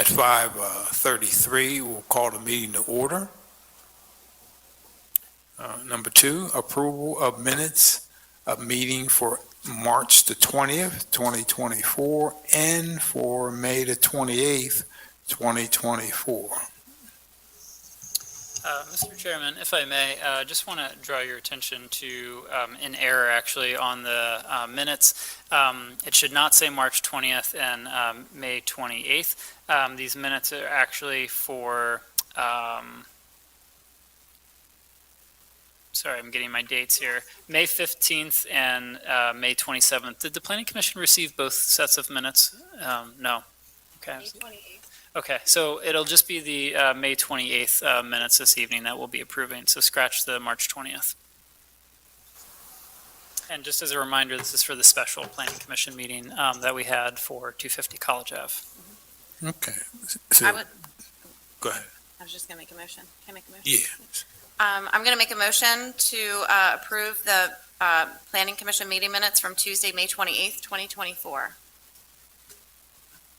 At 5:33, we'll call the meeting to order. Number 2, approval of minutes of meeting for March the 20th, 2024, and for May the 28th, 2024. Mr. Chairman, if I may, just want to draw your attention to an error actually on the minutes. It should not say March 20th and May 28th. These minutes are actually for, sorry, I'm getting my dates here, May 15th and May 27th. Did the Planning Commission receive both sets of minutes? No. Okay. May 28th. Okay, so it'll just be the May 28th minutes this evening that we'll be approving, so scratch the March 20th. And just as a reminder, this is for the special Planning Commission meeting that we had for 250 College Ave. Okay. So, go ahead. I was just going to make a motion. Can I make a motion? Yeah. I'm going to make a motion to approve the Planning Commission meeting minutes from Tuesday, May 28th, 2024.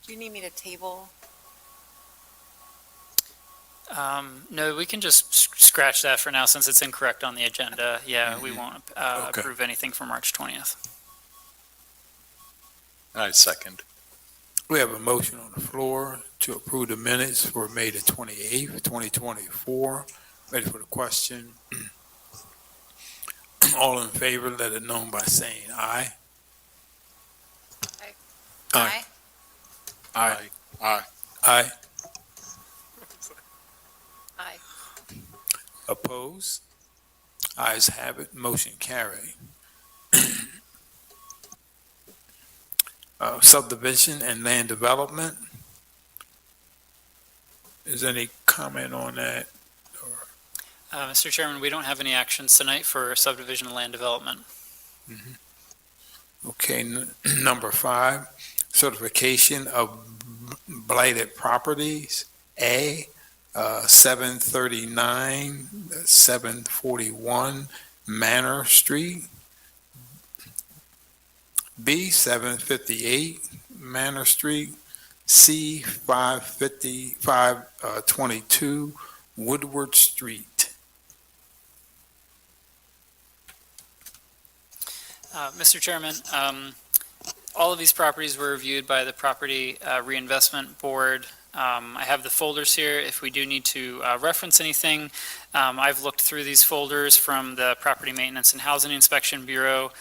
Do you need me to table? No, we can just scratch that for now since it's incorrect on the agenda. Yeah, we won't Okay. approve anything for March 20th. I second. We have a motion on the floor to approve the minutes for May the 28th, 2024. Ready for the question? All in favor, let it known by saying aye. Aye. Aye. Aye. Aye. Aye. Oppose? Ayes have it, motion carried. Subdivision and land development. Is there any comment on that? Mr. Chairman, we don't have any actions tonight for subdivision and land development. Okay, number 5, certification of blighted properties. A, 739, 741 Manor Street. B, 758 Manor Street. C, 522 Woodward Street. Mr. Chairman, all of these properties were reviewed by the Property Reinvestment Board. I have the folders here. If we do need to reference anything, I've looked through these folders from the Property Maintenance and Housing Inspection Bureau,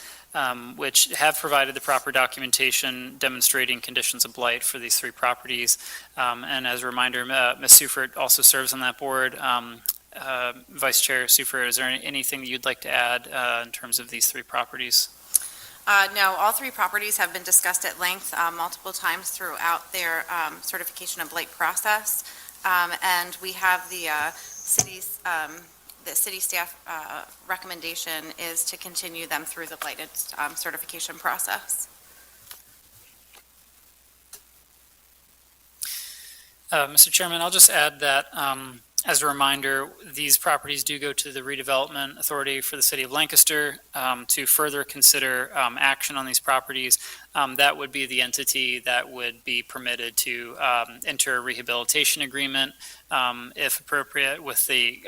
which have provided the proper documentation demonstrating conditions of blight for these 3 properties. And as a reminder, Ms. Seufert also serves on that board. Vice Chair Seufert, is there anything that you'd like to add in terms of these 3 properties? No, all 3 properties have been discussed at length multiple times throughout their certification and blight process. And we have the city staff recommendation is to continue them through the blighted certification process. Mr. Chairman, I'll just add that as a reminder, these properties do go to the Redevelopment Authority for the City of Lancaster to further consider action on these properties. That would be the entity that would be permitted to enter a rehabilitation agreement, if appropriate, with the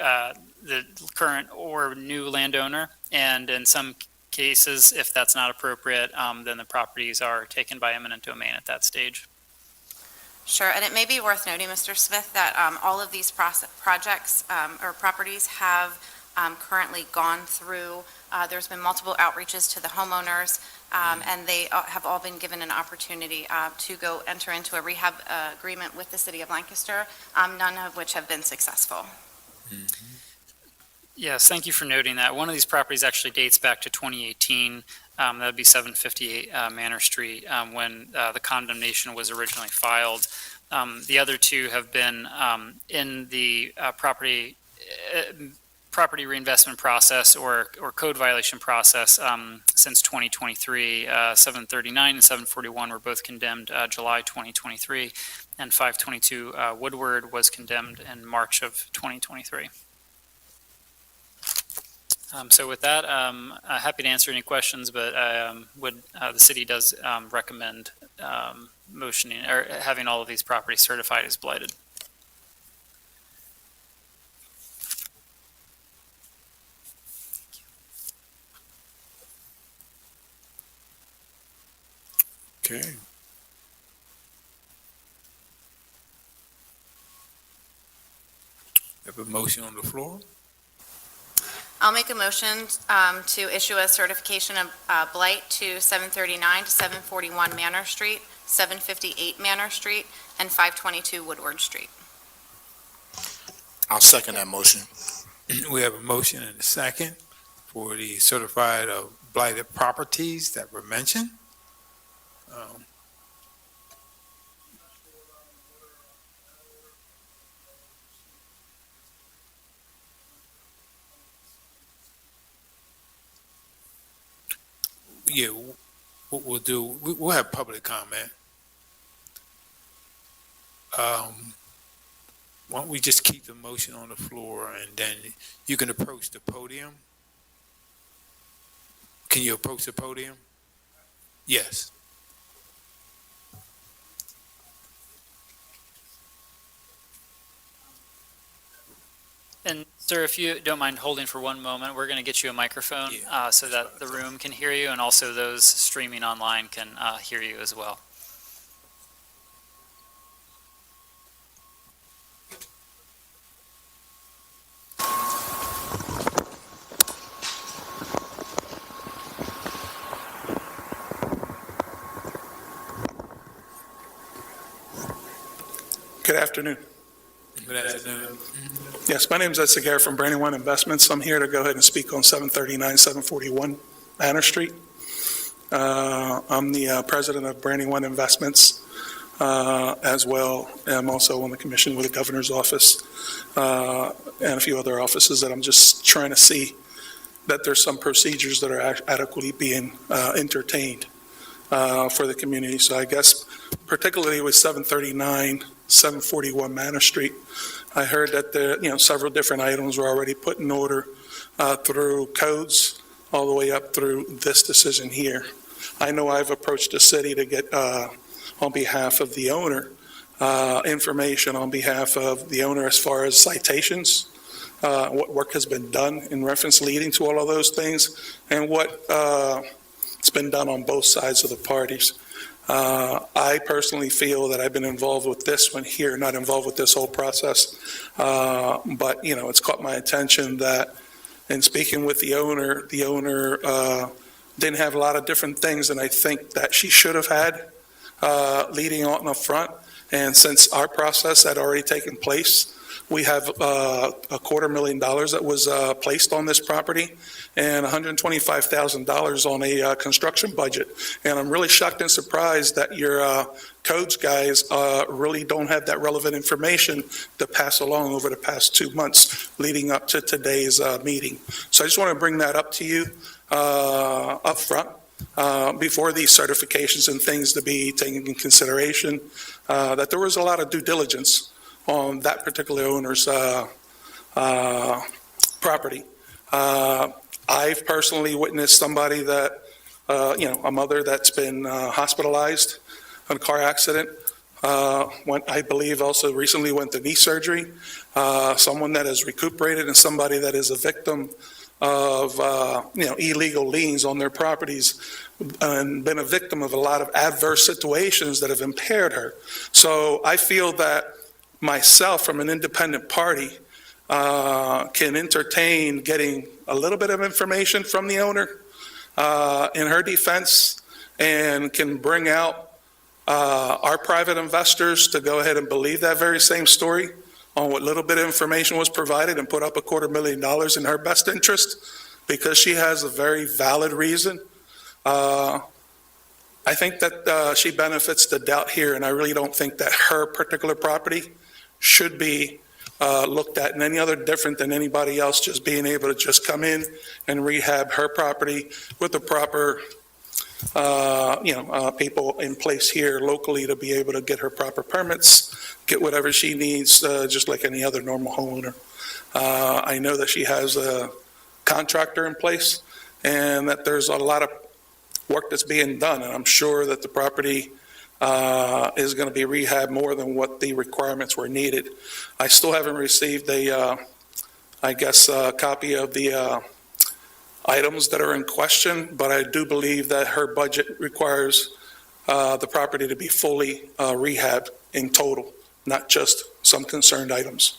current or new landowner. And in some cases, if that's not appropriate, then the properties are taken by eminent domain at that stage. Sure, and it may be worth noting, Mr. Smith, that all of these projects or properties have currently gone through, there's been multiple outreaches to the homeowners, and they have all been given an opportunity to go enter into a rehab agreement with the City of Lancaster, none of which have been successful. Yes, thank you for noting that. One of these properties actually dates back to 2018. That would be 758 Manor Street when the condemnation was originally filed. The other 2 have been in the property reinvestment process or code violation process since 2023. 739 and 741 were both condemned July 2023, and 522 Woodward was condemned in March of 2023. So with that, happy to answer any questions, but the city does recommend motioning or having all of these properties certified as blighted. Okay. Have a motion on the floor? I'll make a motion to issue a certification of blight to 739 to 741 Manor Street, 758 Manor Street, and 522 Woodward Street. I'll second that motion. We have a motion and a second for the certified blighted properties that were mentioned. Yeah, what we'll do, we'll have public comment. Why don't we just keep the motion on the floor and then you can approach the podium? Can you approach the podium? Yes. And sir, if you don't mind holding for one moment, we're going to get you a microphone so that the room can hear you and also those streaming online can hear you as well. Good afternoon. Good afternoon. Yes, my name is Ed Segar from Brandywine Investments. I'm here to go ahead and speak on 739, 741 Manor Street. I'm the president of Brandywine Investments as well. I'm also on the commission with the governor's office and a few other offices that I'm just trying to see that there's some procedures that are adequately being entertained for the community. So I guess particularly with 739, 741 Manor Street, I heard that there, several different items were already put in order through codes all the way up through this decision here. I know I've approached the city to get, on behalf of the owner, information on behalf of the owner as far as citations, what work has been done in reference leading to all of those things, and what it's been done on both sides of the parties. I personally feel that I've been involved with this one here, not involved with this whole process. But, it's caught my attention that in speaking with the owner didn't have a lot of different things than I think that she should have had leading on up front. And since our process had already taken place, we have $250,000 that was placed on this property and $125,000 on a construction budget. And I'm really shocked and surprised that your codes guys really don't have that relevant information to pass along over the past 2 months leading up to today's meeting. So I just want to bring that up to you up front before these certifications and things to be taken in consideration, that there was a lot of due diligence on that particular owner's property. I've personally witnessed somebody that, a mother that's been hospitalized in a car accident, I believe also recently went to knee surgery, someone that has recuperated, and somebody that is a victim of, illegal liens on their properties and been a victim of a lot of adverse situations that have impaired her. So I feel that myself, from an independent party, can entertain getting a little bit of information from the owner in her defense and can bring out our private investors to go ahead and believe that very same story on what little bit of information was provided and put up $250,000 in her best interest because she has a very valid reason. I think that she benefits the doubt here, and I really don't think that her particular property should be looked at in any other different than anybody else just being able to just come in and rehab her property with the proper people in place here locally to be able to get her proper permits, get whatever she needs, just like any other normal homeowner. I know that she has contractor in place, and that there's a lot of work that's being done, and I'm sure that the property is going to be rehabbed more than what the requirements were needed. I still haven't received a copy of the items that are in question, but I do believe that her budget requires the property to be fully rehabbed in total, not just some concerned items.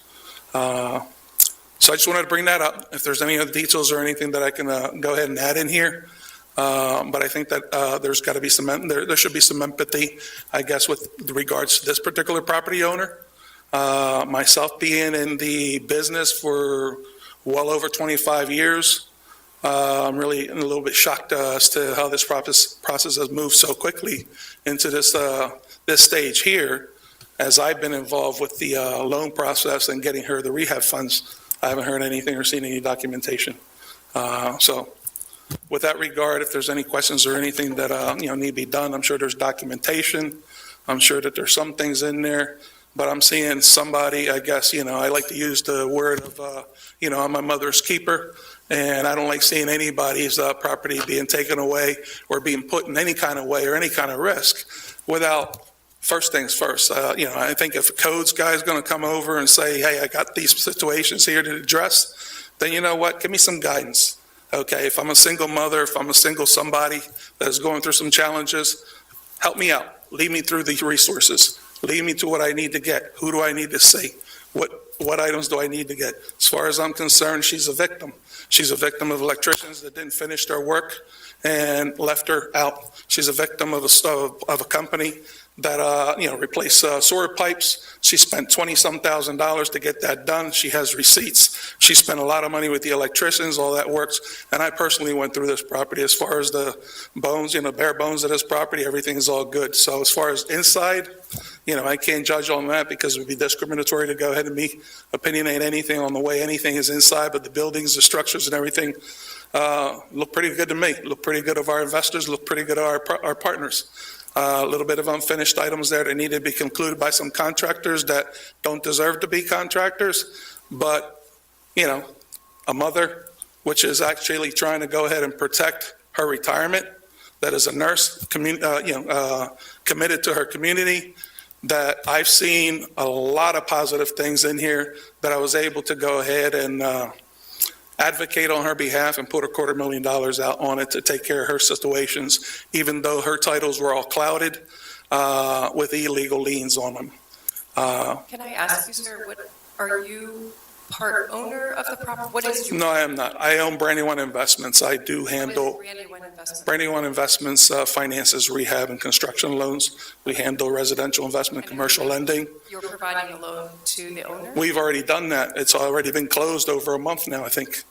So I just wanted to bring that up. If there's any other details or anything that I can go ahead and add in here. But I think that there's got to be there should be some empathy, I guess, with regards to this particular property owner. Myself being in the business for well over 25 years, I'm really a little bit shocked as to how this process has moved so quickly into this stage here. As I've been involved with the loan process and getting her the rehab funds, I haven't heard anything or seen any documentation. So with that regard, if there's any questions or anything that need to be done, I'm sure there's documentation. I'm sure that there's some things in there, but I'm seeing somebody, I guess, I like to use the word of, I'm my mother's keeper, and I don't like seeing anybody's property being taken away or being put in any kind of way or any kind of risk without, first things first. I think if a codes guy is going to come over and say, hey, I got these situations here to address, then you know what, give me some guidance. Okay, if I'm a single mother, if I'm a single somebody that is going through some challenges, help me out. Lead me through the resources. Lead me to what I need to get. Who do I need to see? What items do I need to get? As far as I'm concerned, she's a victim. She's a victim of electricians that didn't finish their work and left her out. She's a victim of a company that, replaced sewer pipes. She spent $20-some thousand to get that done. She has receipts. She spent a lot of money with the electricians, all that works. And I personally went through this property. As far as the bones, bare bones of this property, everything is all good. So as far as inside, I can't judge on that because it would be discriminatory to go ahead and opinionate anything on the way anything is inside, but the buildings, the structures and everything look pretty good to me. Look pretty good of our investors, look pretty good of our partners. A little bit of unfinished items there that need to be concluded by some contractors that don't deserve to be contractors. But, a mother, which is actually trying to go ahead and protect her retirement, that is a nurse, committed to her community, that I've seen a lot of positive things in here that I was able to go ahead and advocate on her behalf and put $250,000 out on it to take care of her situations, even though her titles were all clouded with illegal liens on them. Can I ask you, sir, are you part owner of the property? What is your? No, I am not. I own Brandywine Investments. I do handle Brandywine Investment? Brandywine Investments finances rehab and construction loans. We handle residential investment, commercial lending. You're providing a loan to the owner? We've already done that. It's already been closed over a month now, I think.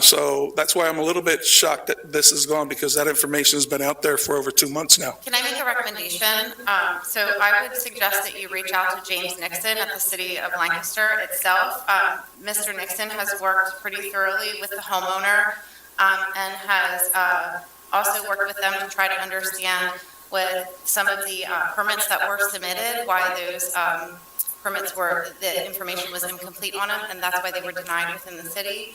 So that's why I'm a little bit shocked that this is gone, because that information has been out there for over 2 months now. Can I make a recommendation? So I would suggest that you reach out to James Nixon at the City of Lancaster itself. Mr. Nixon has worked pretty thoroughly with the homeowner and has also worked with them to try to understand with some of the permits that were submitted, why those permits the information was incomplete on them, and that's why they were denied within the city.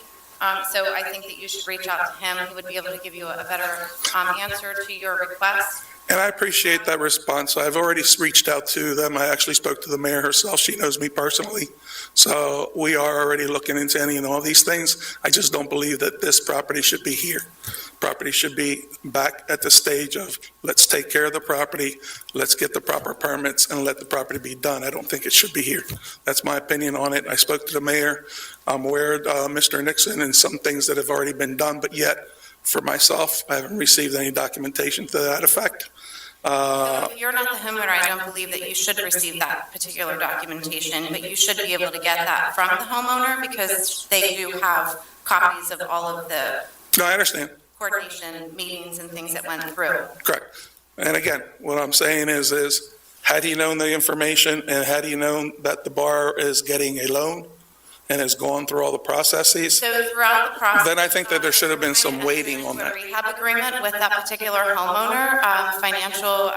So I think that you should reach out to him. He would be able to give you a better answer to your request. And I appreciate that response. I've already reached out to them. I actually spoke to the mayor herself. She knows me personally. So we are already looking into any and all these things. I just don't believe that this property should be here. Property should be back at the stage of, let's take care of the property, let's get the proper permits, and let the property be done. I don't think it should be here. That's my opinion on it. I spoke to the mayor. I'm aware of Mr. Nixon and some things that have already been done, but yet, for myself, I haven't received any documentation to that effect. So if you're not the homeowner, I don't believe that you should receive that particular documentation, but you should be able to get that from the homeowner because they do have copies of all of the No, I understand. coordination meetings and things that went through. Correct. And again, what I'm saying is had he known the information and had he known that the bar is getting a loan and has gone through all the processes, So throughout the process. then I think that there should have been some waiting on that. Rehab agreement with that particular homeowner, financial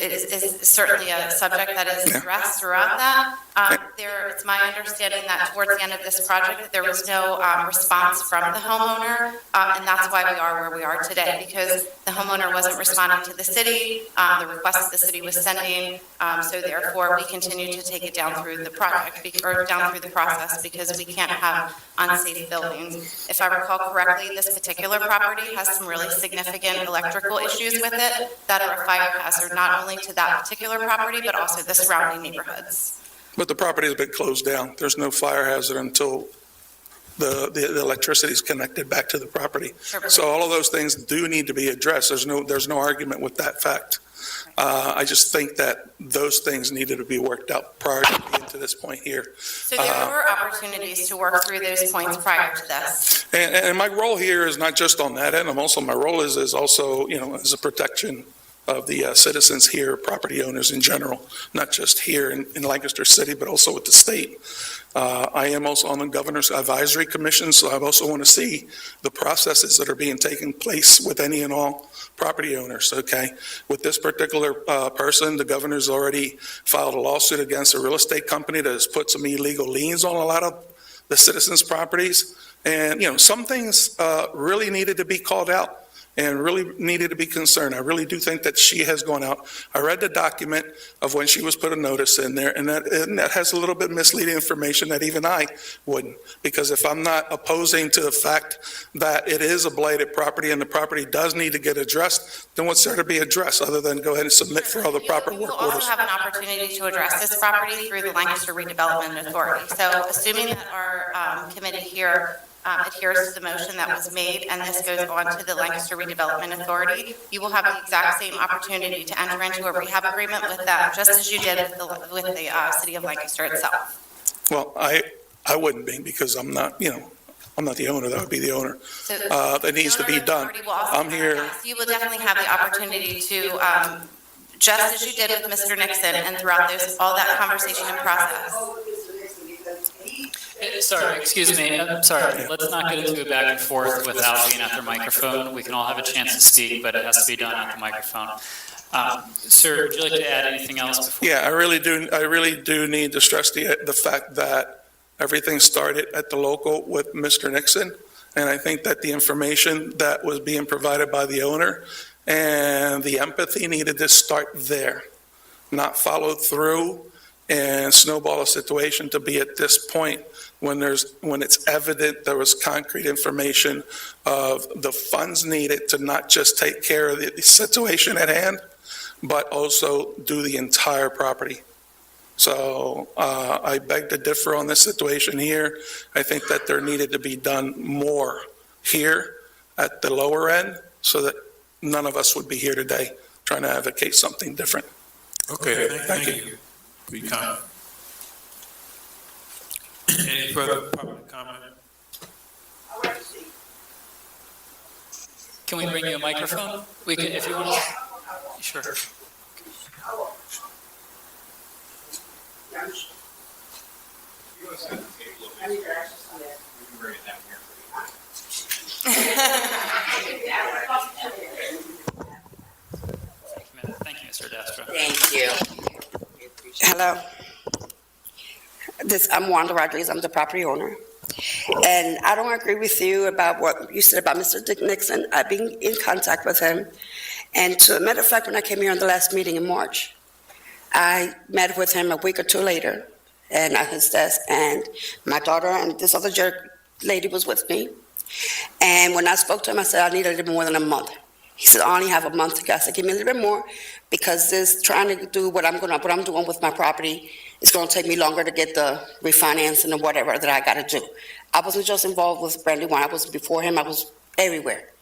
is certainly a subject that is addressed throughout that. It's my understanding that towards the end of this project, there was no response from the homeowner, and that's why we are where we are today, because the homeowner wasn't responding to the city, the request that the city was sending, so therefore, we continue to take it down through the project, or down through the process, because we can't have unsafe buildings. If I recall correctly, this particular property has some really significant electrical issues with it that are a fire hazard, not only to that particular property, but also the surrounding neighborhoods. But the property has been closed down. There's no fire hazard until the electricity is connected back to the property. Sure. So all of those things do need to be addressed. There's no argument with that fact. I just think that those things needed to be worked out prior to getting to this point here. So there were opportunities to work through those points prior to this. And my role here is not just on that end. My role is also, as a protection of the citizens here, property owners in general, not just here in Lancaster City, but also with the state. I am also on the Governor's Advisory Commission, so I also want to see the processes that are being taken place with any and all property owners, okay? With this particular person, the governor's already filed a lawsuit against a real estate company that has put some illegal liens on a lot of the citizens' properties. And, some things really needed to be called out and really needed to be concerned. I really do think that she has gone out. I read the document of when she was put a notice in there, and that has a little bit misleading information that even I wouldn't. Because if I'm not opposing to the fact that it is a blighted property and the property does need to get addressed, then what's there to be addressed other than go ahead and submit for all the proper You will work also orders? have an opportunity to address this property through the Lancaster Redevelopment Authority. So assuming that our committee here adheres to the motion that was made, and this goes on to the Lancaster Redevelopment Authority, you will have the exact same opportunity to enter into a rehab agreement with them, just as you did with the city of Lancaster itself. Well, I wouldn't be, because I'm not, I'm not the owner. That would be the owner. So That needs to be done. the owner of the property will also I'm here. yes, you will definitely have the opportunity to, just as you did with Mr. Nixon and throughout all that conversation and process. Sorry, excuse me, I'm sorry, let's not get into a back and forth without being at their microphone. We can all have a chance to speak, but it has to be done at the microphone. Sir, would you like to add anything else before? Yeah, I really do need to stress the fact that everything started at the local with Mr. Nixon. And I think that the information that was being provided by the owner and the empathy needed to start there, not follow through and snowball a situation to be at this point when it's evident there was concrete information of the funds needed to not just take care of the situation at hand, but also do the entire property. So I beg to differ on this situation here. I think that there needed to be done more here at the lower end so that none of us would be here today trying to advocate something different. Okay, thank you. Be kind. Any further public comment? Can we bring you a microphone? We can, if you want to. Sure. Thank you, Mr. Dastra. Thank you. Hello. I'm Wanda Rodriguez. I'm the property owner. And I don't agree with you about what you said about Mr. Dick Nixon. I've been in contact with him. And to a matter of fact, when I came here on the last meeting in March, I met with him a week or two later and at his desk, and my daughter and this other lady was with me. And when I spoke to him, I said, I need a little more than a month. He said, I only have a month to go. I said, give me a little bit more, because this trying to do what I'm doing with my property, it's going to take me longer to get the refinancing or whatever that I got to do. I wasn't just involved with Brandywine. I was before him. I was everywhere.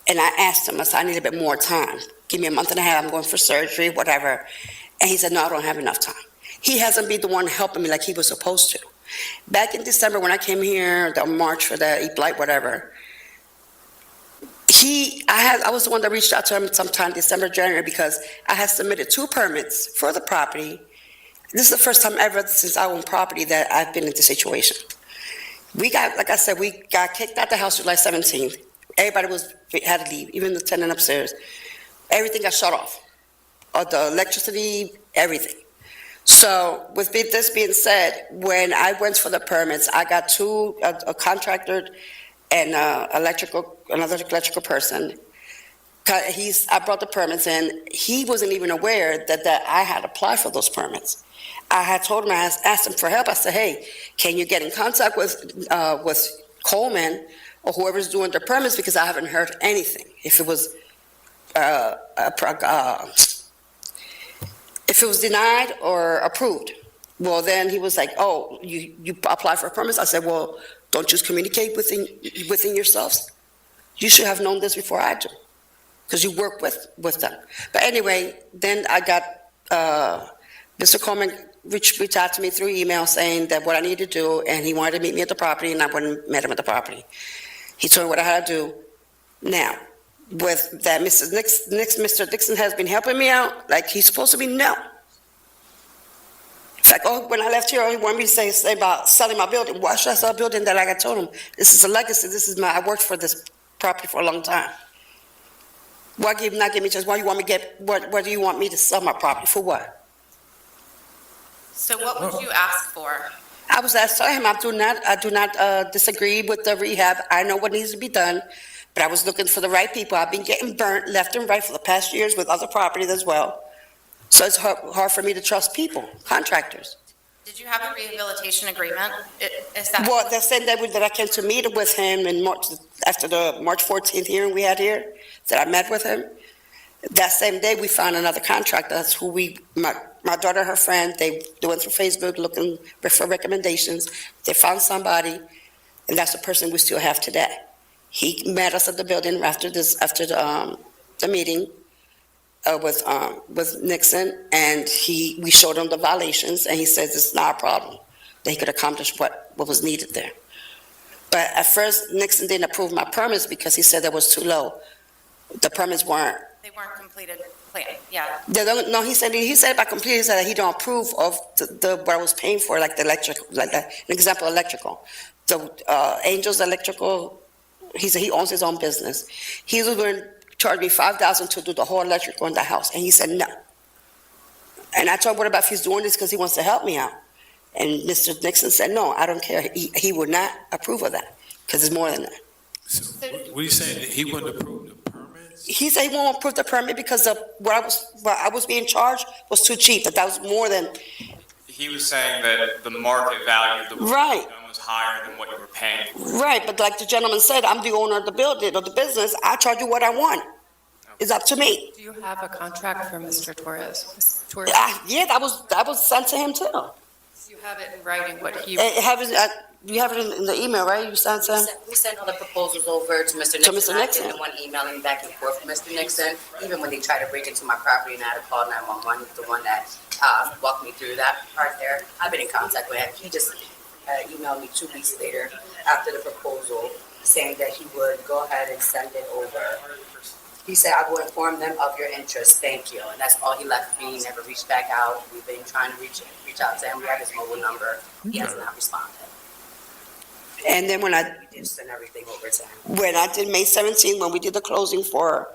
And I asked him, I said, I need a bit more time. Give me a month and a half. I'm going for surgery, whatever. And he said, no, I don't have enough time. He hasn't been the one helping me like he was supposed to. Back in December when I came here, the March for the E-Blight, whatever, I was the one that reached out to him sometime December, January, because I had submitted 2 permits for the property. This is the first time ever since I own property that I've been in this situation. Like I said, we got kicked out the house July 17th. Everybody had to leave, even the tenant upstairs. Everything got shut off. The electricity, everything. So with this being said, when I went for the permits, I got a contractor and another electrical person. I brought the permits in. He wasn't even aware that I had applied for those permits. I had told him, I asked him for help. I said, hey, can you get in contact with Coleman or whoever's doing the permits, because I haven't heard anything. If it was denied or approved. Well, then he was like, oh, you apply for permits? I said, well, don't you communicate within yourselves? You should have known this before I do, because you work with them. But anyway, then I got Mr. Coleman reached out to me through email saying that what I need to do, and he wanted to meet me at the property, and I went and met him at the property. He told me what I had to do. Now, with that, Mr. Dixon has been helping me out like he's supposed to be. No. It's like, oh, when I left here, he wanted me to say about selling my building. Why should I sell a building that, like I told him, this is a legacy. I worked for this property for a long time. Why not give me a chance? Why you want me to what do you want me to sell my property for? What? So what would you ask for? I was asked, telling him I do not disagree with the rehab. I know what needs to be done, but I was looking for the right people. I've been getting burnt left and right for the past years with other properties as well. So it's hard for me to trust people, contractors. Did you have a rehabilitation agreement? Is that? Well, they're saying that I came to meet with him in March, after the March 14th hearing we had here, that I met with him. That same day, we found another contractor. That's who my daughter and her friend, they went through Facebook looking for recommendations. They found somebody, and that's the person we still have today. He met us at the building after the meeting with Nixon, and we showed him the violations, and he says it's not a problem, that he could accomplish what was needed there. But at first, Nixon didn't approve my permits because he said that was too low. The permits weren't. They weren't completed plan, yeah. No, he said by completed, he said that he don't approve of what I was paying for, like the electric, like that. An example, electrical. The Angels Electrical, he said he owns his own business. He was going to charge me $5,000 to do the whole electrical in the house, and he said no. And I told him, what about if he's doing this because he wants to help me out? And Mr. Nixon said, no, I don't care. He would not approve of that because it's more than that. So, what are you saying, that he wouldn't approve the permits? He said he won't approve the permit because of what I was being charged was too cheap, that was more than. He was saying that the market value of the Right. done was higher than what you were paying. Right, but like the gentleman said, I'm the owner of the building, of the business, I charge you what I want. It's up to me. Do you have a contract for Mr. Torres? Mr. Torres, Yeah, that was sent to him too. you have it in writing what he, You have it in the email, right? You sent to him? We sent all the proposals over to Mr. To Nixon. Mr. Nixon. I'm the one emailing back and forth with Mr. Nixon. Even when they tried to break into my property and I had to call 911, the one that walked me through that part there, I've been in contact with him. He just emailed me 2 weeks later after the proposal saying that he would go ahead and send it over. He said, I will inform them of your interest. Thank you. And that's all he left me. He never reached back out. We've been trying to reach out to him. We have his mobile number. He has not responded. And then when I Just send everything over to him. did May 17th, when we did the closing for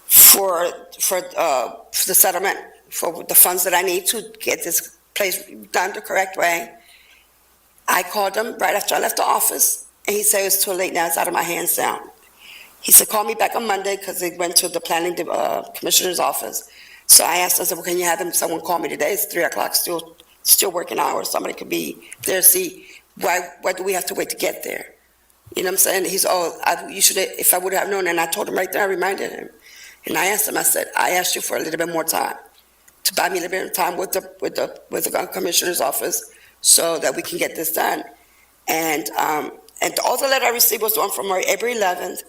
the settlement, for the funds that I need to get this place done the correct way, I called him right after I left the office, and he said it's too late now, it's out of my hands now. He said, call me back on Monday, because they went to the planning commissioner's office. So I asked him, I said, well, can you have someone call me today? It's 3 o'clock, still working hours. Somebody could be there, see, why do we have to wait to get there? You know what I'm saying? He's, you should have, if I would have known, and I told him right there, I reminded him. And I asked him, I said, I asked you for a little bit more time, to buy me a little bit of time with the commissioner's office, so that we can get this done. And all the letter I received was one from April 11th,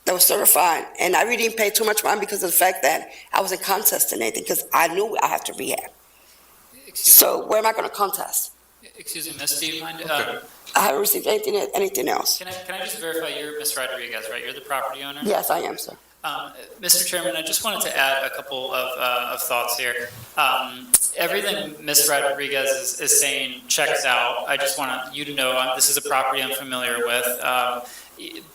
that was certified, and I really didn't pay too much mind because of the fact that I wasn't contesting anything, because I knew I had to rehab. So where am I going to contest? Excuse me, Miss, do you mind? I haven't received anything else. Can I just verify, you're Ms. Rodriguez, right? You're the property owner? Yes, I am, sir. Mr. Chairman, I just wanted to add a couple of thoughts here. Everything Ms. Rodriguez is saying checks out. I just want you to know this is a property I'm familiar with.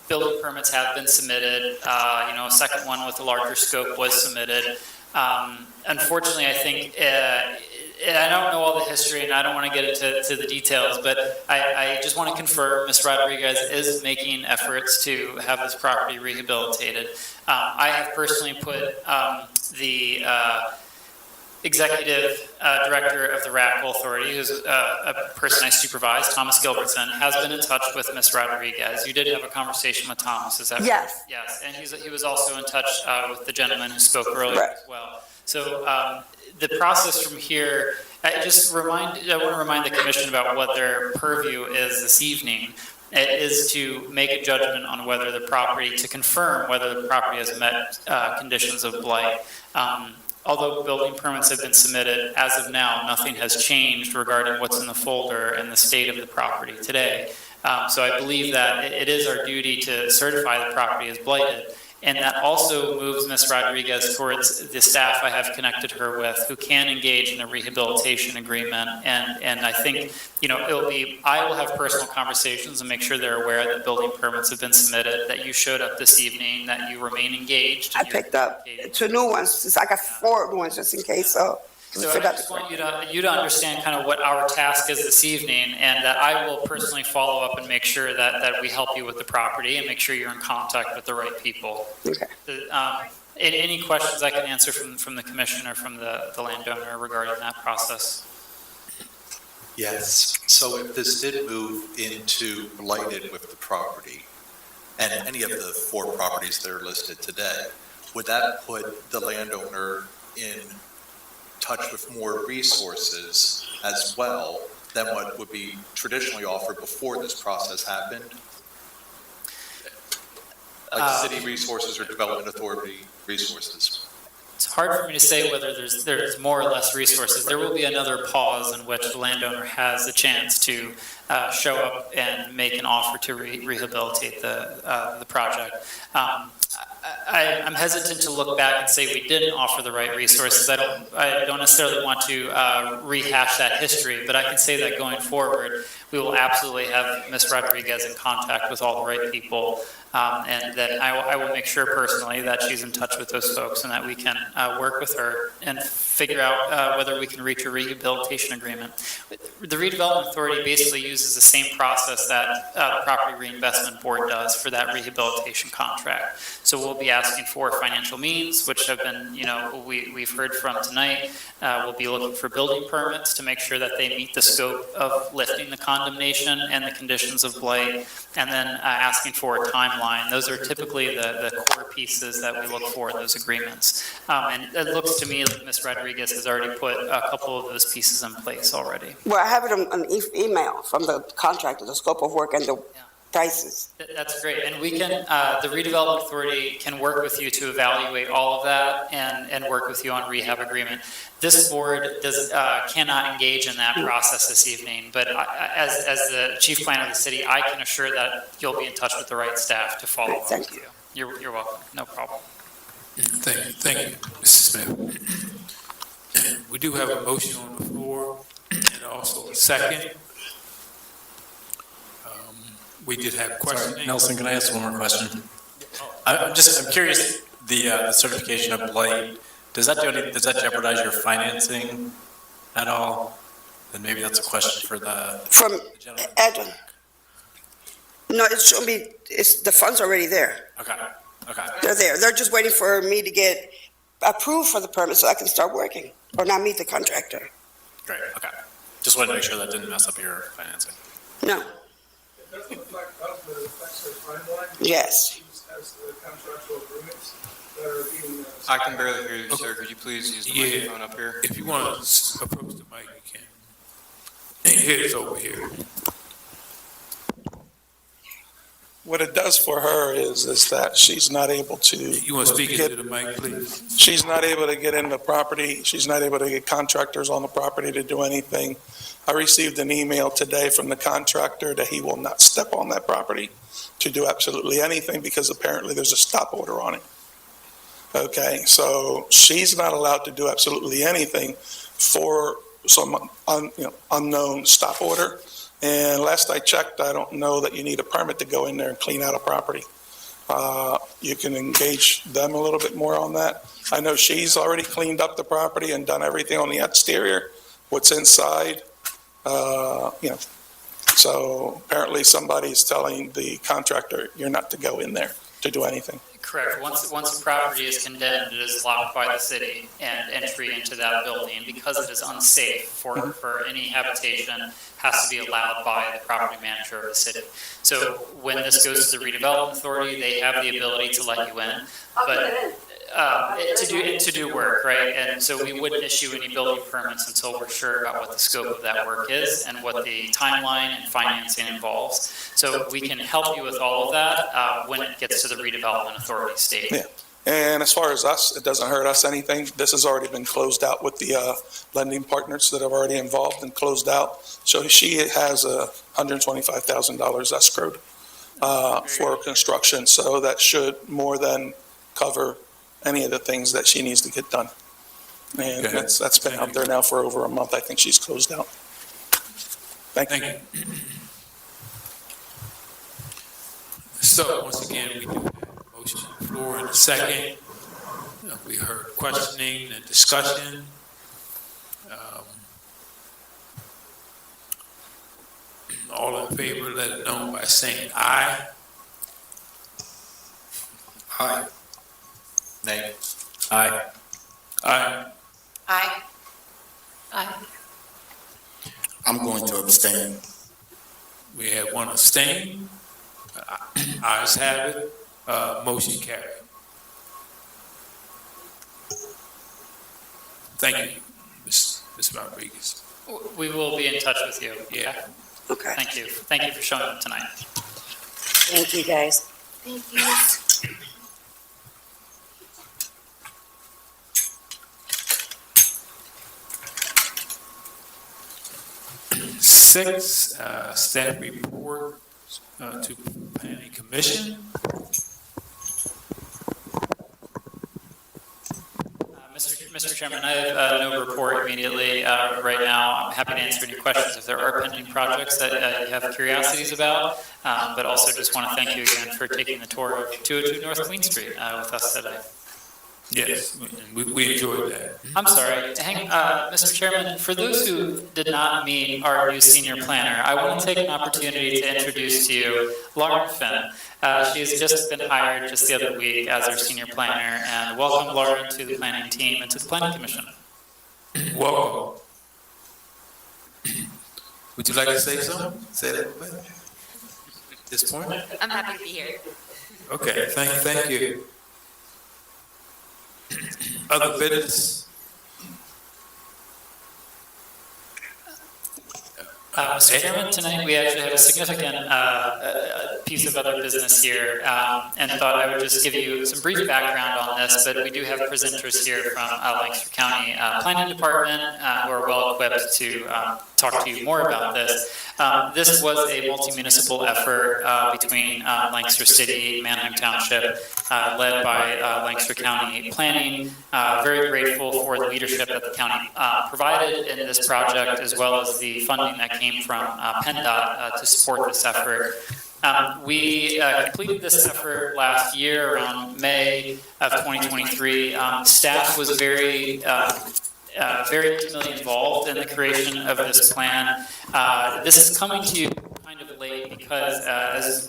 Building permits have been submitted. A second one with a larger scope was submitted. Unfortunately, I think I don't know all the history, and I don't want to get into the details, but I just want to confirm Ms. Rodriguez is making efforts to have this property rehabilitated. I have personally put the executive director of the Rackle Authority, who's a person I supervise, Thomas Gilbertson, has been in touch with Ms. Rodriguez. You did have a conversation with Thomas, is that right? Yes. Yes, and he was also in touch with the gentleman who spoke earlier Right. as well. So the process from here, I want to remind the commission about what their purview is this evening. It is to make a judgment on whether the property, to confirm whether the property has met conditions of blight. Although building permits have been submitted, as of now, nothing has changed regarding what's in the folder and the state of the property today. So I believe that it is our duty to certify the property as blighted. And that also moves Ms. Rodriguez towards the staff I have connected her with, who can engage in a rehabilitation agreement. And I think, I will have personal conversations and make sure they're aware that building permits have been submitted, that you showed up this evening, that you remain engaged. I and you're picked up communicating. 2 new ones. I got 4 new ones just in case, so. So I just want you to understand kind of what our task is this evening, and that I will personally follow up and make sure that we help you with the property and make sure you're in contact with the right people. Okay. Any questions I can answer from the commission or from the landowner regarding that process? Yes, so if this did move into blighted with the property, and any of the 4 properties that are listed today, would that put the landowner in touch with more resources as well than what would be traditionally offered before this process happened? Like city resources or development authority resources? It's hard for me to say whether there's more or less resources. There will be another pause in which the landowner has the chance to show up and make an offer to rehabilitate the project. I'm hesitant to look back and say we didn't offer the right resources. I don't necessarily want to rehash that history, but I can say that going forward, we will absolutely have Ms. Rodriguez in contact with all the right people, and that I will make sure personally that she's in touch with those folks and that we can work with her and figure out whether we can reach a rehabilitation agreement. The redevelopment authority basically uses the same process that the Property Reinvestment Board does for that rehabilitation contract. So we'll be asking for financial means, which have been, we've heard from tonight. We'll be looking for building permits to make sure that they meet the scope of lifting the condemnation and the conditions of blight, and then asking for a timeline. Those are typically the core pieces that we look for in those agreements. And it looks to me like Ms. Rodriguez has already put a couple of those pieces in place already. Well, I have it on email from the contractor, the scope of work and the prices. That's great, and we can, the redevelopment authority can work with you to evaluate all of that and work with you on rehab agreement. This board cannot engage in that process this evening, but as the chief planner of the city, I can assure that you'll be in touch with the right staff to follow up with you. You're welcome, no problem. Thank you, Mrs. Smith. We do have a motion on the floor and also a second. We did have questioning. Nelson, can I ask one more question? I'm curious, the certification of blight, does that jeopardize your financing at all? Then maybe that's a question for the From gentleman. Edwin. No, it should be, the funds already there. Okay. They're there. They're just waiting for me to get approved for the permit so I can start working or not meet the contractor. Great, okay. Just wanted to make sure that didn't mess up your financing. No, Doesn't affect us, but it affects their timeline. yes. As the contractual agreements that are being. I can barely hear you, sir. Could you please use the Yeah. microphone up here? If you want to approach the mic, you can. Here it's over here. What it does for her is that she's not able to. You want to speak into the mic, please? She's not able to get in the property. She's not able to get contractors on the property to do anything. I received an email today from the contractor that he will not step on that property to do absolutely anything because apparently there's a stop order on it. Okay, so she's not allowed to do absolutely anything for some unknown stop order. And last I checked, I don't know that you need a permit to go in there and clean out a property. You can engage them a little bit more on that. I know she's already cleaned up the property and done everything on the exterior, what's inside, you know. So apparently somebody's telling the contractor, you're not to go in there to do anything. Correct. Once a property is condemned, it is locked by the city and entry into that building. And because it is unsafe for any habitation, has to be allowed by the property manager of the city. So when this goes to the redevelopment authority, they have the ability to let you in, but to do work, right? And so we wouldn't issue any building permits until we're sure about what the scope of that work is and what the timeline and financing involves. So we can help you with all of that when it gets to the redevelopment authority stage. Yeah. And as far as us, it doesn't hurt us anything. This has already been closed out with the lending partners that have already involved and closed out. So she has $125,000 escrowed for construction. So that should more than cover any of the things that she needs to get done. And Okay. that's been out there now for over a month. I think she's closed out. Thank you. Thank you. So, once again, we do have a motion on the floor in a second. We heard questioning and discussion. All in favor, let it know by saying aye. Aye. Nay. Aye. Aye. Aye. Aye. I'm going to abstain. We have one abstain. Ayes have it. Motion carried. Thank you, Ms. Rodriguez. We will be in touch with you. Yeah. Okay. Thank you. Thank you for showing up tonight. Thank you, guys. Thank you. Six, staff report to planning commission. Mr. Chairman, I have no report immediately right now. I'm happy to answer any questions if there are pending projects that you have curiosities about, but also just want to thank you again for taking the tour of 202 North Queen Street with us today. Yes, we enjoyed that. I'm sorry, Mr. Chairman, for those who did not meet our new senior planner, I want to take an opportunity to introduce to you Lauren Finn. She has just been hired just the other week as our senior planner, and welcome Lauren to the planning team and to the planning commission. Welcome. Would you like to say something? Say that at this point? I'm happy to be here. Okay, thank you. Other business? Mr. Chairman, tonight we actually have a significant piece of other business here, and thought I would just give you some brief background on this, but we do have presenters here from Lancaster County Planning Department who are well equipped to talk to you more about this. This was a multi-municipal effort between Lancaster City, Manheim Township, led by Lancaster County Planning. Very grateful for the leadership that the county provided in this project, as well as the funding that came from PennDOT to support this effort. We completed this effort last year around May of 2023. Staff was very intimately involved in the creation of this plan. This is coming to you kind of late because,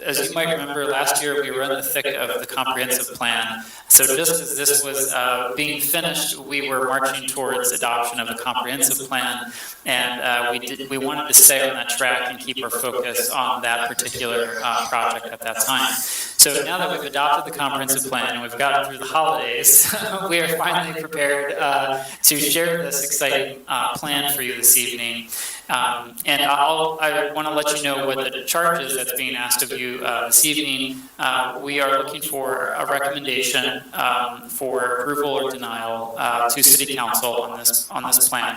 as you might remember, last year we were in the thick of the comprehensive plan. So just as this was being finished, we were marching towards adoption of the comprehensive plan, and we wanted to stay on that track and keep our focus on that particular project at that time. So now that we've adopted the comprehensive plan and we've gotten through the holidays, we are finally prepared to share this exciting plan for you this evening. And I want to let you know what the charge is that's being asked of you this evening. We are looking for a recommendation for approval or denial to City Council on this plan.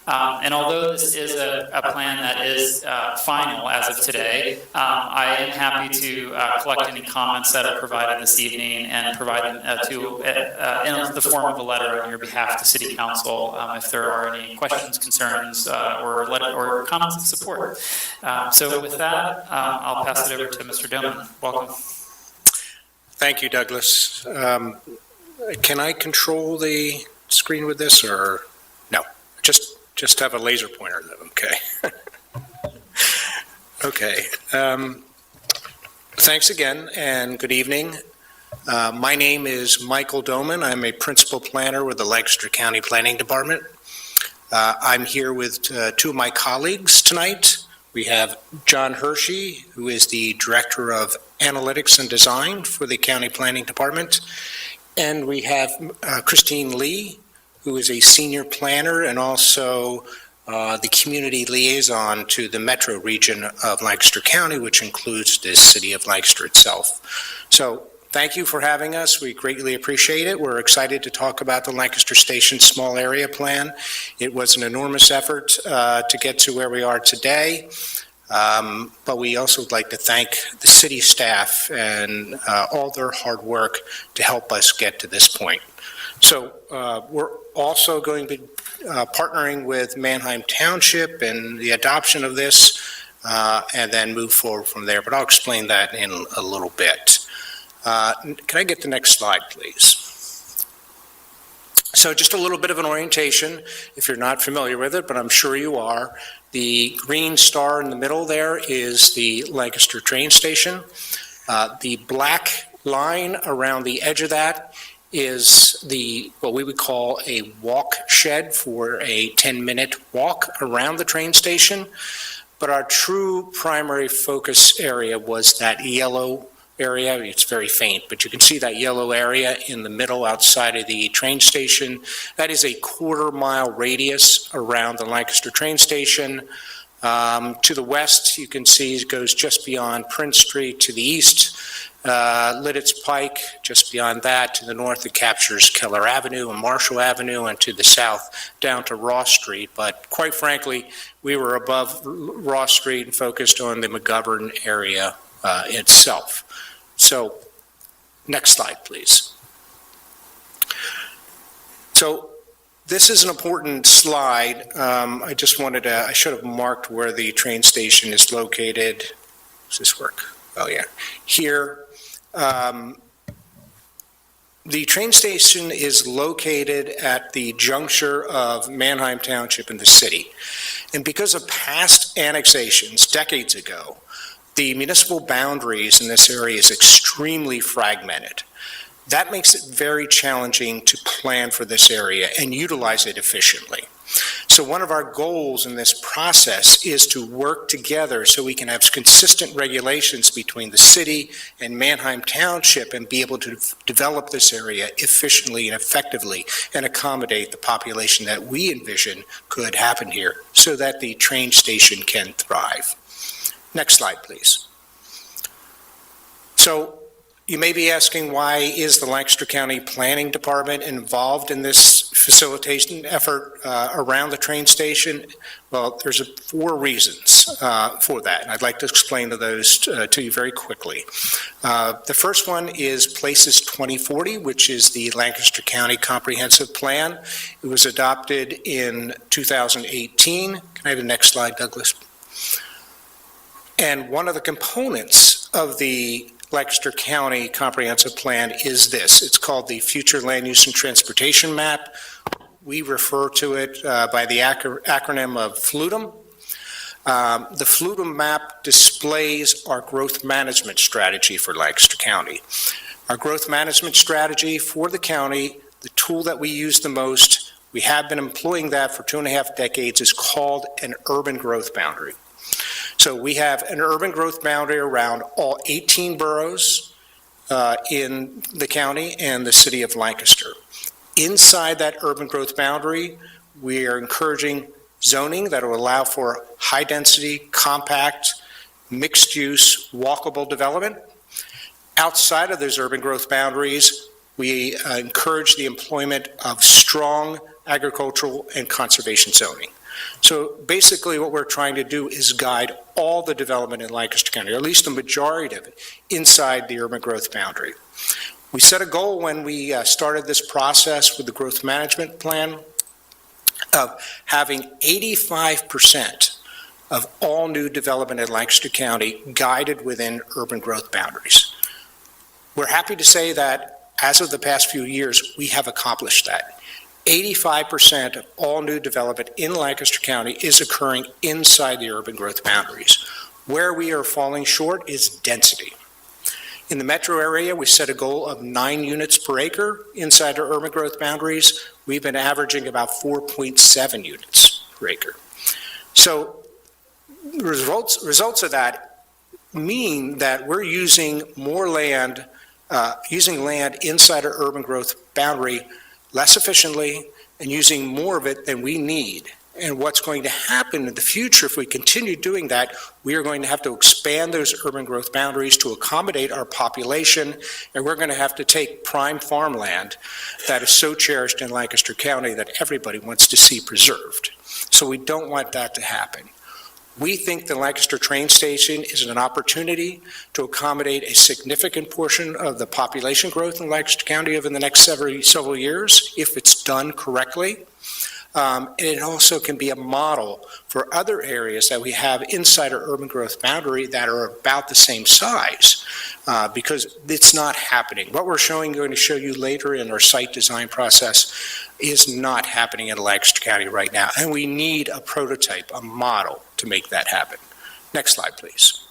And although this is a plan that is final as of today, I am happy to collect any comments that are provided this evening and provide them in the form of a letter on your behalf to City Council if there are any questions, concerns, or comments of support. So with that, I'll pass it over to Mr. Doman. Welcome. Thank you, Douglas. Can I control the screen with this, or no? just have a laser pointer though, okay? Okay. Thanks again and good evening. My name is Michael Doman. I'm a principal planner with the Lancaster County Planning Department. I'm here with two of my colleagues tonight. We have John Hershey, who is the Director of Analytics and Design for the County Planning Department. And we have Christine Lee, who is a Senior Planner and also the Community Liaison to the Metro region of Lancaster County, which includes the city of Lancaster itself. So thank you for having us. We greatly appreciate it. We're excited to talk about the Lancaster Station Small Area Plan. It was an enormous effort to get to where we are today. But we also would like to thank the city staff and all their hard work to help us get to this point. So we're also going to be partnering with Manheim Township and the adoption of this and then move forward from there. But I'll explain that in a little bit. Can I get the next slide, please? So just a little bit of an orientation, if you're not familiar with it, but I'm sure you are. The green star in the middle there is the Lancaster train station. The black line around the edge of that is what we would call a walk shed for a 10-minute walk around the train station. But our true primary focus area was that yellow area. It's very faint, but you can see that yellow area in the middle outside of the train station. That is a quarter-mile radius around the Lancaster train station. To the west, you can see it goes just beyond Prince Street. To the east, Lidditz Pike. Just beyond that, to the north, it captures Keller Avenue and Marshall Avenue, and to the south, down to Ross Street. But quite frankly, we were above Ross Street and focused on the McGovern area itself. So, next slide, please. So, this is an important slide. I should have marked where the train station is located. Does this work? Oh, yeah. Here. The train station is located at the juncture of Manheim Township and the city. And because of past annexations decades ago, the municipal boundaries in this area is extremely fragmented. That makes it very challenging to plan for this area and utilize it efficiently. So one of our goals in this process is to work together so we can have consistent regulations between the city and Manheim Township and be able to develop this area efficiently and effectively and accommodate the population that we envision could happen here so that the train station can thrive. Next slide, please. So you may be asking, why is the Lancaster County Planning Department involved in this facilitation effort around the train station? Well, there's 4 reasons for that, and I'd like to explain those to you very quickly. The first one is Places 2040, which is the Lancaster County Comprehensive Plan. It was adopted in 2018. Can I have the next slide, Douglas? And one of the components of the Lancaster County Comprehensive Plan is this. It's called the Future Land Use and Transportation Map. We refer to it by the acronym of FLUTM. The FLUTM map displays our growth management strategy for Lancaster County. Our growth management strategy for the county, the tool that we use the most, we have been employing that for 2.5 decades, is called an urban growth boundary. So we have an urban growth boundary around all 18 boroughs in the county and the city of Lancaster. Inside that urban growth boundary, we are encouraging zoning that will allow for high-density, compact, mixed-use, walkable development. Outside of those urban growth boundaries, we encourage the employment of strong agricultural and conservation zoning. So basically what we're trying to do is guide all the development in Lancaster County, or at least the majority of it, inside the urban growth boundary. We set a goal when we started this process with the growth management plan of having 85% of all new development in Lancaster County guided within urban growth boundaries. We're happy to say that as of the past few years, we have accomplished that. 85% of all new development in Lancaster County is occurring inside the urban growth boundaries. Where we are falling short is density. In the metro area, we set a goal of 9 units per acre inside our urban growth boundaries. We've been averaging about 4.7 units per acre. So results of that mean that we're using more land, using land inside our urban growth boundary less efficiently and using more of it than we need. And what's going to happen in the future, if we continue doing that, we are going to have to expand those urban growth boundaries to accommodate our population, and we're going to have to take prime farmland that is so cherished in Lancaster County that everybody wants to see preserved. So we don't want that to happen. We think the Lancaster train station is an opportunity to accommodate a significant portion of the population growth in Lancaster County over the next several years, if it's done correctly. And it also can be a model for other areas that we have inside our urban growth boundary that are about the same size, because it's not happening. What we're going to show you later in our site design process is not happening in Lancaster County right now, and we need a prototype, a model to make that happen. Next slide, please.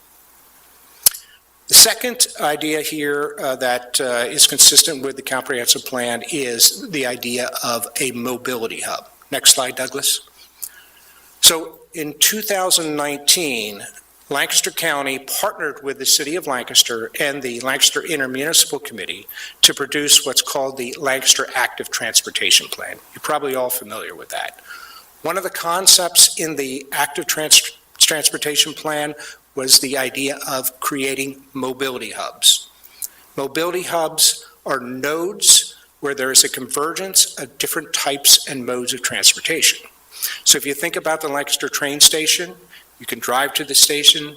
The second idea here that is consistent with the comprehensive plan is the idea of a mobility hub. Next slide, Douglas. So in 2019, Lancaster County partnered with the City of Lancaster and the Lancaster Intermunicipal Committee to produce what's called the Lancaster Active Transportation Plan. You're probably all familiar with that. One of the concepts in the Active Transportation Plan was the idea of creating mobility hubs. Mobility hubs are nodes where there is a convergence of different types and modes of transportation. So if you think about the Lancaster train station, you can drive to the station,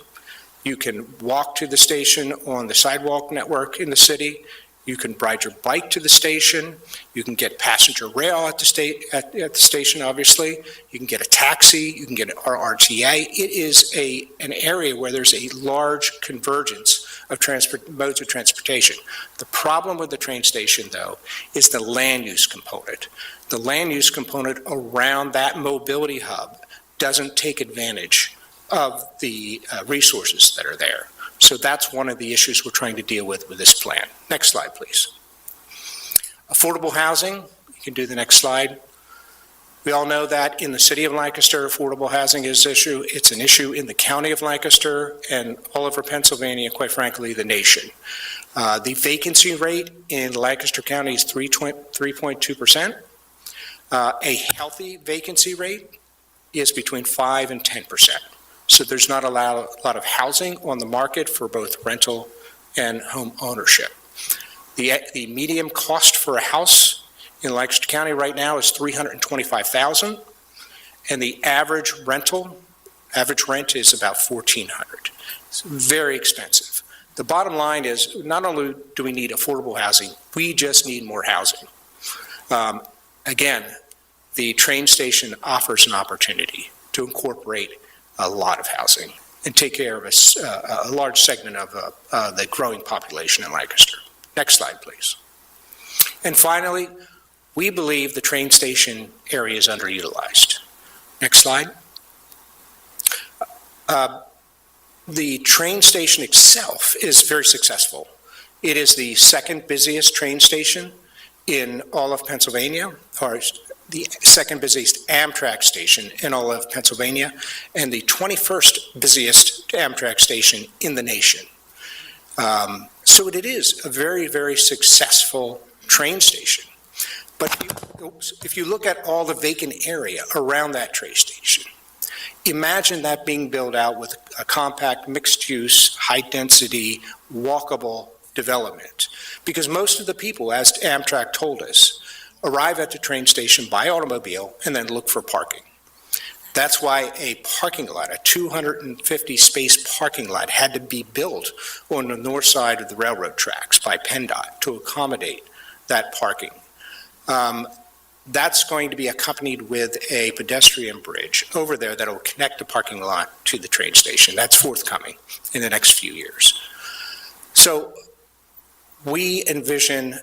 you can walk to the station on the sidewalk network in the city, you can ride your bike to the station, you can get passenger rail at the station, obviously, you can get a taxi, you can get our RTA. It is an area where there's a large convergence of modes of transportation. The problem with the train station, though, is the land use component. The land use component around that mobility hub doesn't take advantage of the resources that are there. So that's one of the issues we're trying to deal with this plan. Next slide, please. Affordable housing, you can do the next slide. We all know that in the city of Lancaster, affordable housing is an issue. It's an issue in the county of Lancaster and all over Pennsylvania, quite frankly, the nation. The vacancy rate in Lancaster County is 3.2%. A healthy vacancy rate is between 5 and 10%. So there's not a lot of housing on the market for both rental and home ownership. The median cost for a house in Lancaster County right now is $325,000, and the average rent is about $1,400. It's very expensive. The bottom line is not only do we need affordable housing, we just need more housing. Again, the train station offers an opportunity to incorporate a lot of housing and take care of a large segment of the growing population in Lancaster. Next slide, please. And finally, we believe the train station area is underutilized. Next slide. The train station itself is very successful. It is the second busiest train station in all of Pennsylvania, or the second busiest Amtrak station in all of Pennsylvania, and the 21st busiest Amtrak station in the nation. So it is a very, very successful train station. But if you look at all the vacant area around that train station, imagine that being built out with a compact, mixed-use, high-density, walkable development. Because most of the people, as Amtrak told us, arrive at the train station by automobile and then look for parking. That's why a parking lot, a 250-space parking lot, had to be built on the north side of the railroad tracks by PennDOT to accommodate that parking. That's going to be accompanied with a pedestrian bridge over there that will connect the parking lot to the train station. That's forthcoming in the next few years. So we envision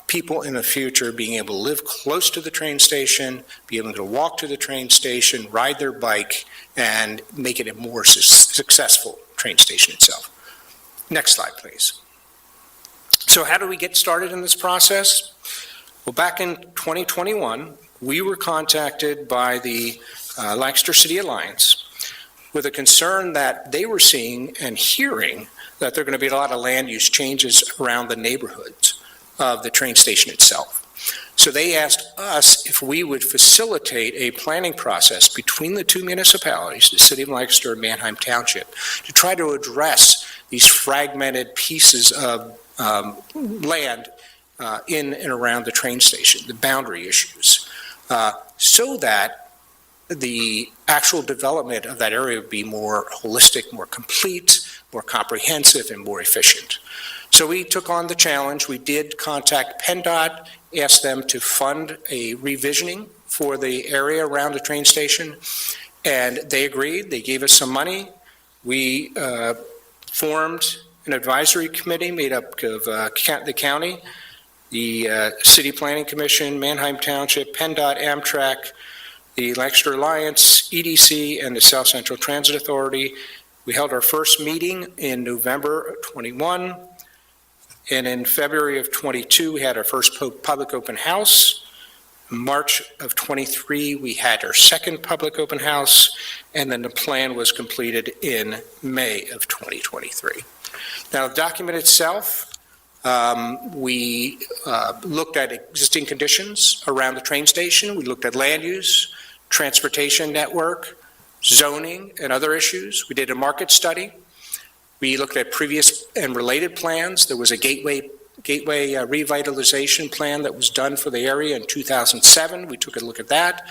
people in the future being able to live close to the train station, be able to walk to the train station, ride their bike, and make it a more successful train station itself. Next slide, please. So how do we get started in this process? Well, back in 2021, we were contacted by the Lancaster City Alliance with a concern that they were seeing and hearing that there are going to be a lot of land use changes around the neighborhoods of the train station itself. So they asked us if we would facilitate a planning process between the two municipalities, the City of Lancaster and Manheim Township, to try to address these fragmented pieces of land in and around the train station, the boundary issues, so that the actual development of that area would be more holistic, more complete, more comprehensive, and more efficient. So we took on the challenge. We did contact PennDOT, asked them to fund a revisioning for the area around the train station, and they agreed. They gave us some money. We formed an advisory committee made up of the county, the City Planning Commission, Manheim Township, PennDOT, Amtrak, the Lancaster Alliance, EDC, and the South Central Transit Authority. We held our first meeting in November of 21, and in February of 22, we had our first public open house. In March of 23, we had our second public open house, and then the plan was completed in May of 2023. Now, the document itself, we looked at existing conditions around the train station. We looked at land use, transportation network, zoning, and other issues. We did a market study. We looked at previous and related plans. There was a gateway revitalization plan that was done for the area in 2007. We took a look at that.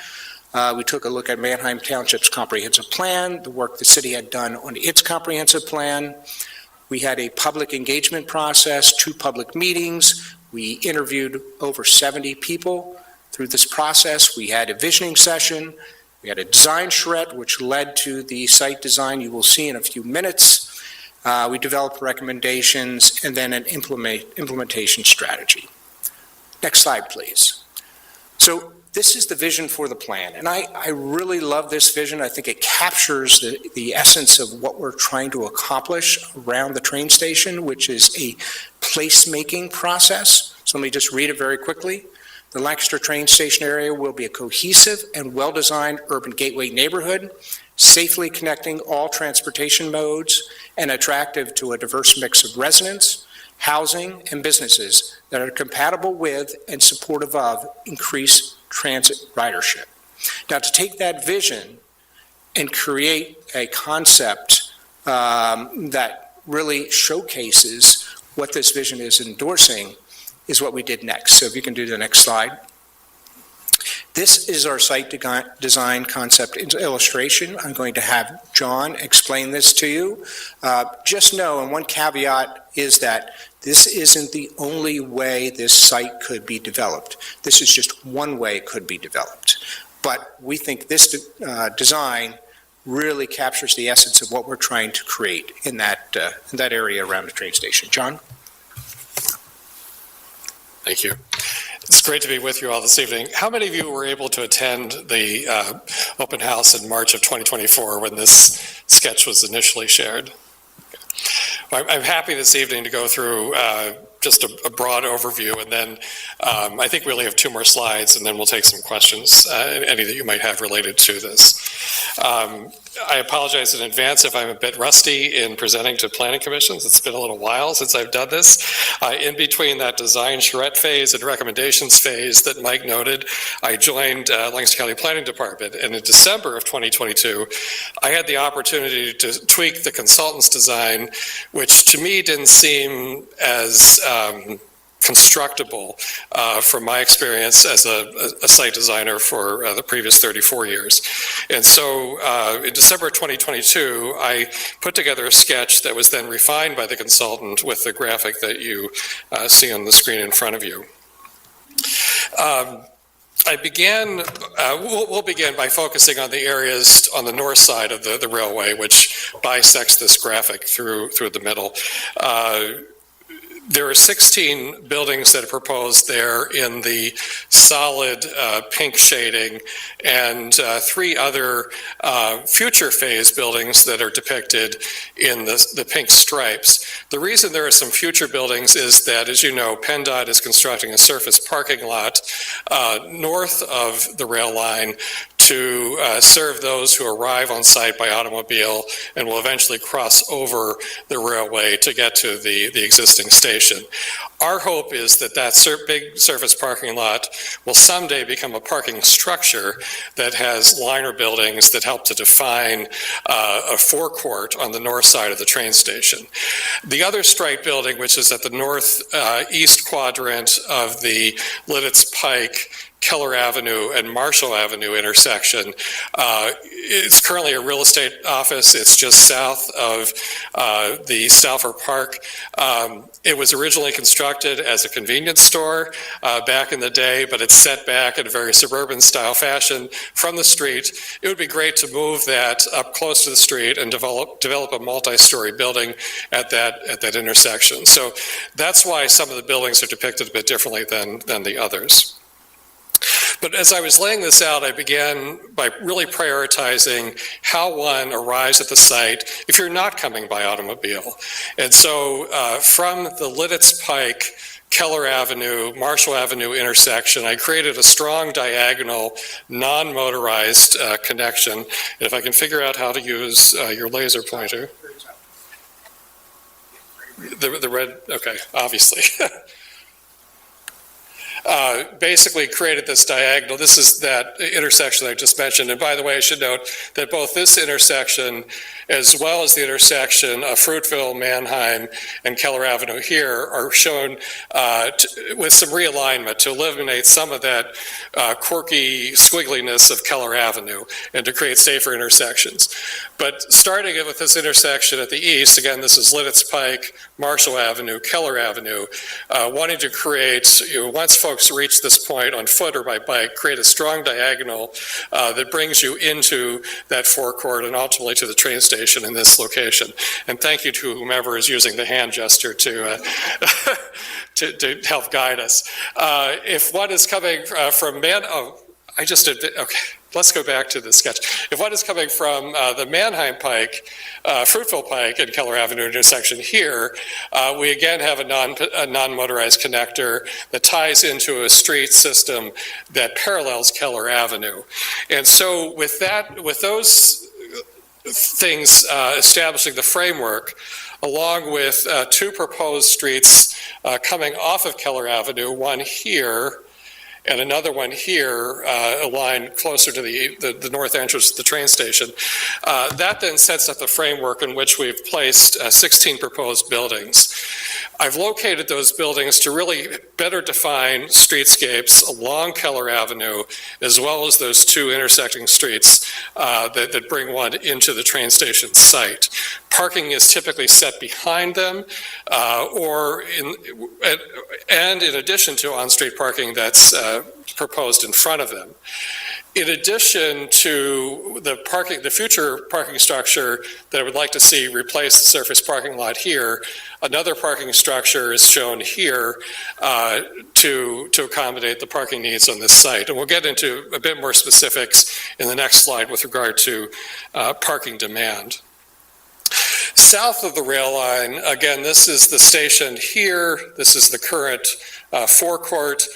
We took a look at Manheim Township's comprehensive plan, the work the city had done on its comprehensive plan. We had a public engagement process, 2 public meetings. We interviewed over 70 people through this process. We had a visioning session. We had a design charrette, which led to the site design you will see in a few minutes. We developed recommendations and then an implementation strategy. Next slide, please. So this is the vision for the plan, and I really love this vision. I think it captures the essence of what we're trying to accomplish around the train station, which is a placemaking process. So let me just read it very quickly. The Lancaster train station area will be a cohesive and well-designed urban gateway neighborhood, safely connecting all transportation modes and attractive to a diverse mix of residents, housing, and businesses that are compatible with and supportive of increased transit ridership. Now, to take that vision and create a concept that really showcases what this vision is endorsing is what we did next. So if you can do the next slide. This is our site design concept illustration. I'm going to have John explain this to you. Just know, and one caveat is that this isn't the only way this site could be developed. This is just one way it could be developed. But we think this design really captures the essence of what we're trying to create in that area around the train station. John? Thank you. It's great to be with you all this evening. How many of you were able to attend the open house in March of 2024 when this sketch was initially shared? Well, I'm happy this evening to go through just a broad overview, and then I think we only have 2 more slides, and then we'll take some questions, any that you might have related to this. I apologize in advance if I'm a bit rusty in presenting to planning commissions. It's been a little while since I've done this. In between that design charrette phase and recommendations phase that Mike noted, I joined Lancaster County Planning Department, and in December of 2022, I had the opportunity to tweak the consultant's design, which to me didn't seem as constructible from my experience as a site designer for the previous 34 years. And so in December of 2022, I put together a sketch that was then refined by the consultant with the graphic that you see on the screen in front of you. We'll begin by focusing on the areas on the north side of the railway, which bisects this graphic through the middle. There are 16 buildings that are proposed there in the solid pink shading, and 3 other future phase buildings that are depicted in the pink stripes. The reason there are some future buildings is that, as you know, PennDOT is constructing a surface parking lot north of the rail line to serve those who arrive on site by automobile and will eventually cross over the railway to get to the existing station. Our hope is that big surface parking lot will someday become a parking structure that has liner buildings that help to define a forecourt on the north side of the train station. The other striped building, which is at the northeast quadrant of the Lidditz Pike, Keller Avenue and Marshall Avenue intersection. It's currently a real estate office. It's just south of the Stauffer Park. It was originally constructed as a convenience store back in the day, but it's set back in a very suburban style fashion from the street. It would be great to move that up close to the street and develop a multi-story building at that intersection. So that's why some of the buildings are depicted a bit differently than the others. But as I was laying this out, I began by really prioritizing how one arrives at the site if you're not coming by automobile. And so from the Lidditz Pike, Keller Avenue, Marshall Avenue intersection, I created a strong diagonal, non-motorized connection. And if I can figure out how to use your laser pointer. The red, okay, obviously. Basically created this diagonal. This is that intersection I just mentioned. And by the way, I should note that both this intersection as well as the intersection of Fruitville, Mannheim, and Keller Avenue here are shown with some realignment to eliminate some of that quirky squiggliness of Keller Avenue and to create safer intersections. But starting with this intersection at the east, again, this is Lidditz Pike, Marshall Avenue, Keller Avenue, wanting to create, once folks reach this point on foot or by bike, create a strong diagonal that brings you into that forecourt and ultimately to the train station in this location. And thank you to whomever is using the hand gesture to help guide us. If one is coming from let's go back to the sketch. If one is coming from the Mannheim Pike, Fruitville Pike and Keller Avenue intersection here, we again have a non-motorized connector that ties into a street system that parallels Keller Avenue. And so with those things establishing the framework, along with 2 proposed streets coming off of Keller Avenue, one here and another one here, aligned closer to the north entrance of the train station. That then sets up the framework in which we've placed 16 proposed buildings. I've located those buildings to really better define streetscapes along Keller Avenue, as well as those 2 intersecting streets that bring one into the train station site. Parking is typically set behind them, and in addition to on-street parking that's proposed in front of them. In addition to the future parking structure that I would like to see replace the surface parking lot here, another parking structure is shown here to accommodate the parking needs on this site. And we'll get into a bit more specifics in the next slide with regard to parking demand. South of the rail line, again, this is the station here. This is the current forecourt.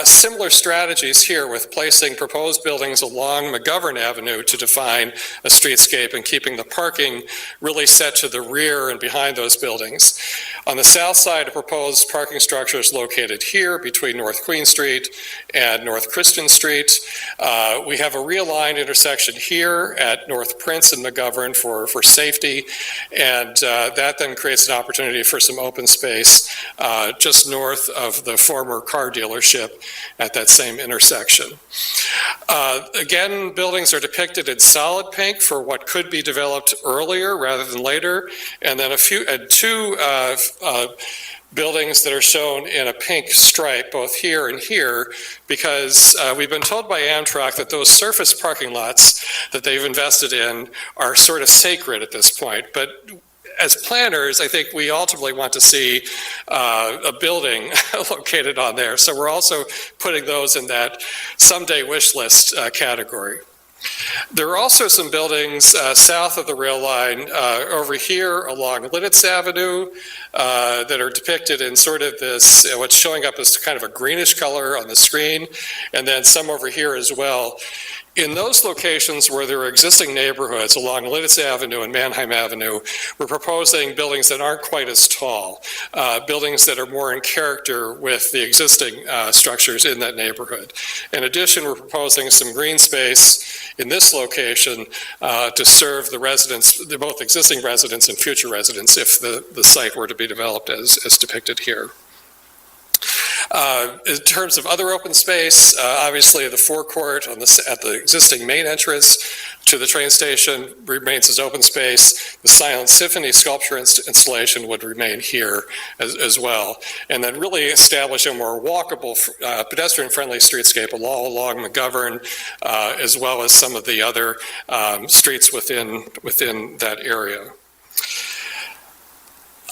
Similar strategies here with placing proposed buildings along McGovern Avenue to define a streetscape and keeping the parking really set to the rear and behind those buildings. On the south side, a proposed parking structure is located here between North Queen Street and North Christian Street. We have a realigned intersection here at North Prince and McGovern for safety, and that then creates an opportunity for some open space just north of the former car dealership at that same intersection. Again, buildings are depicted in solid pink for what could be developed earlier rather than later, and then 2 buildings that are shown in a pink stripe, both here and here, because we've been told by Amtrak that those surface parking lots that they've invested in are sort of sacred at this point. But as planners, I think we ultimately want to see a building located on there. So we're also putting those in that someday wish list category. There are also some buildings south of the rail line over here along Lidditz Avenue that are depicted in sort of this, what's showing up as kind of a greenish color on the screen, and then some over here as well. In those locations where there are existing neighborhoods along Lidditz Avenue and Mannheim Avenue, we're proposing buildings that aren't quite as tall, buildings that are more in character with the existing structures in that neighborhood. In addition, we're proposing some green space in this location to serve the residents, both existing residents and future residents, if the site were to be developed as depicted here. In terms of other open space, obviously the forecourt at the existing main entrance to the train station remains as open space. The Silent Symphony sculpture installation would remain here as well. And then really establish a more walkable, pedestrian-friendly streetscape along McGovern, as well as some of the other streets within that area.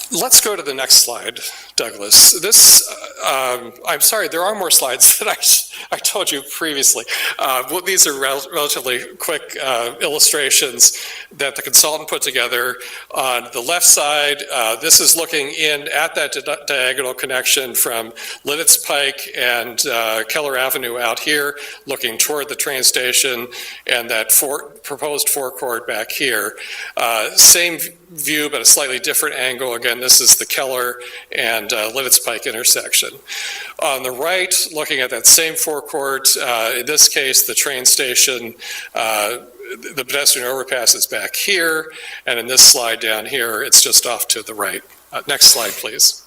Let's go to the next slide, Douglas. This, I'm sorry, there are more slides than I told you previously. Well, these are relatively quick illustrations that the consultant put together. On the left side, this is looking in at that diagonal connection from Lidditz Pike and Keller Avenue out here, looking toward the train station, and that proposed forecourt back here. Same view, but a slightly different angle. Again, this is the Keller and Lidditz Pike intersection. On the right, looking at that same forecourt, in this case, the train station, the pedestrian overpass is back here, and in this slide down here, it's just off to the right. Next slide, please.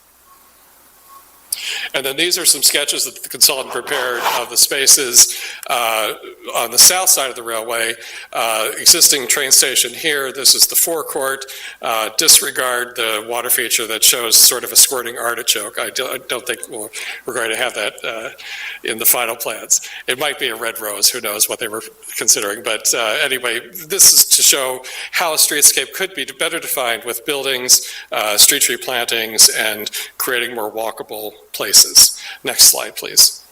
And then these are some sketches that the consultant prepared of the spaces on the south side of the railway. Existing train station here, this is the forecourt. Disregard the water feature that shows sort of a squirting artichoke. I don't think we're going to have that in the final plans. It might be a red rose, who knows what they were considering. But anyway, this is to show how a streetscape could be better defined with buildings, street tree plantings, and creating more walkable places. Next slide, please.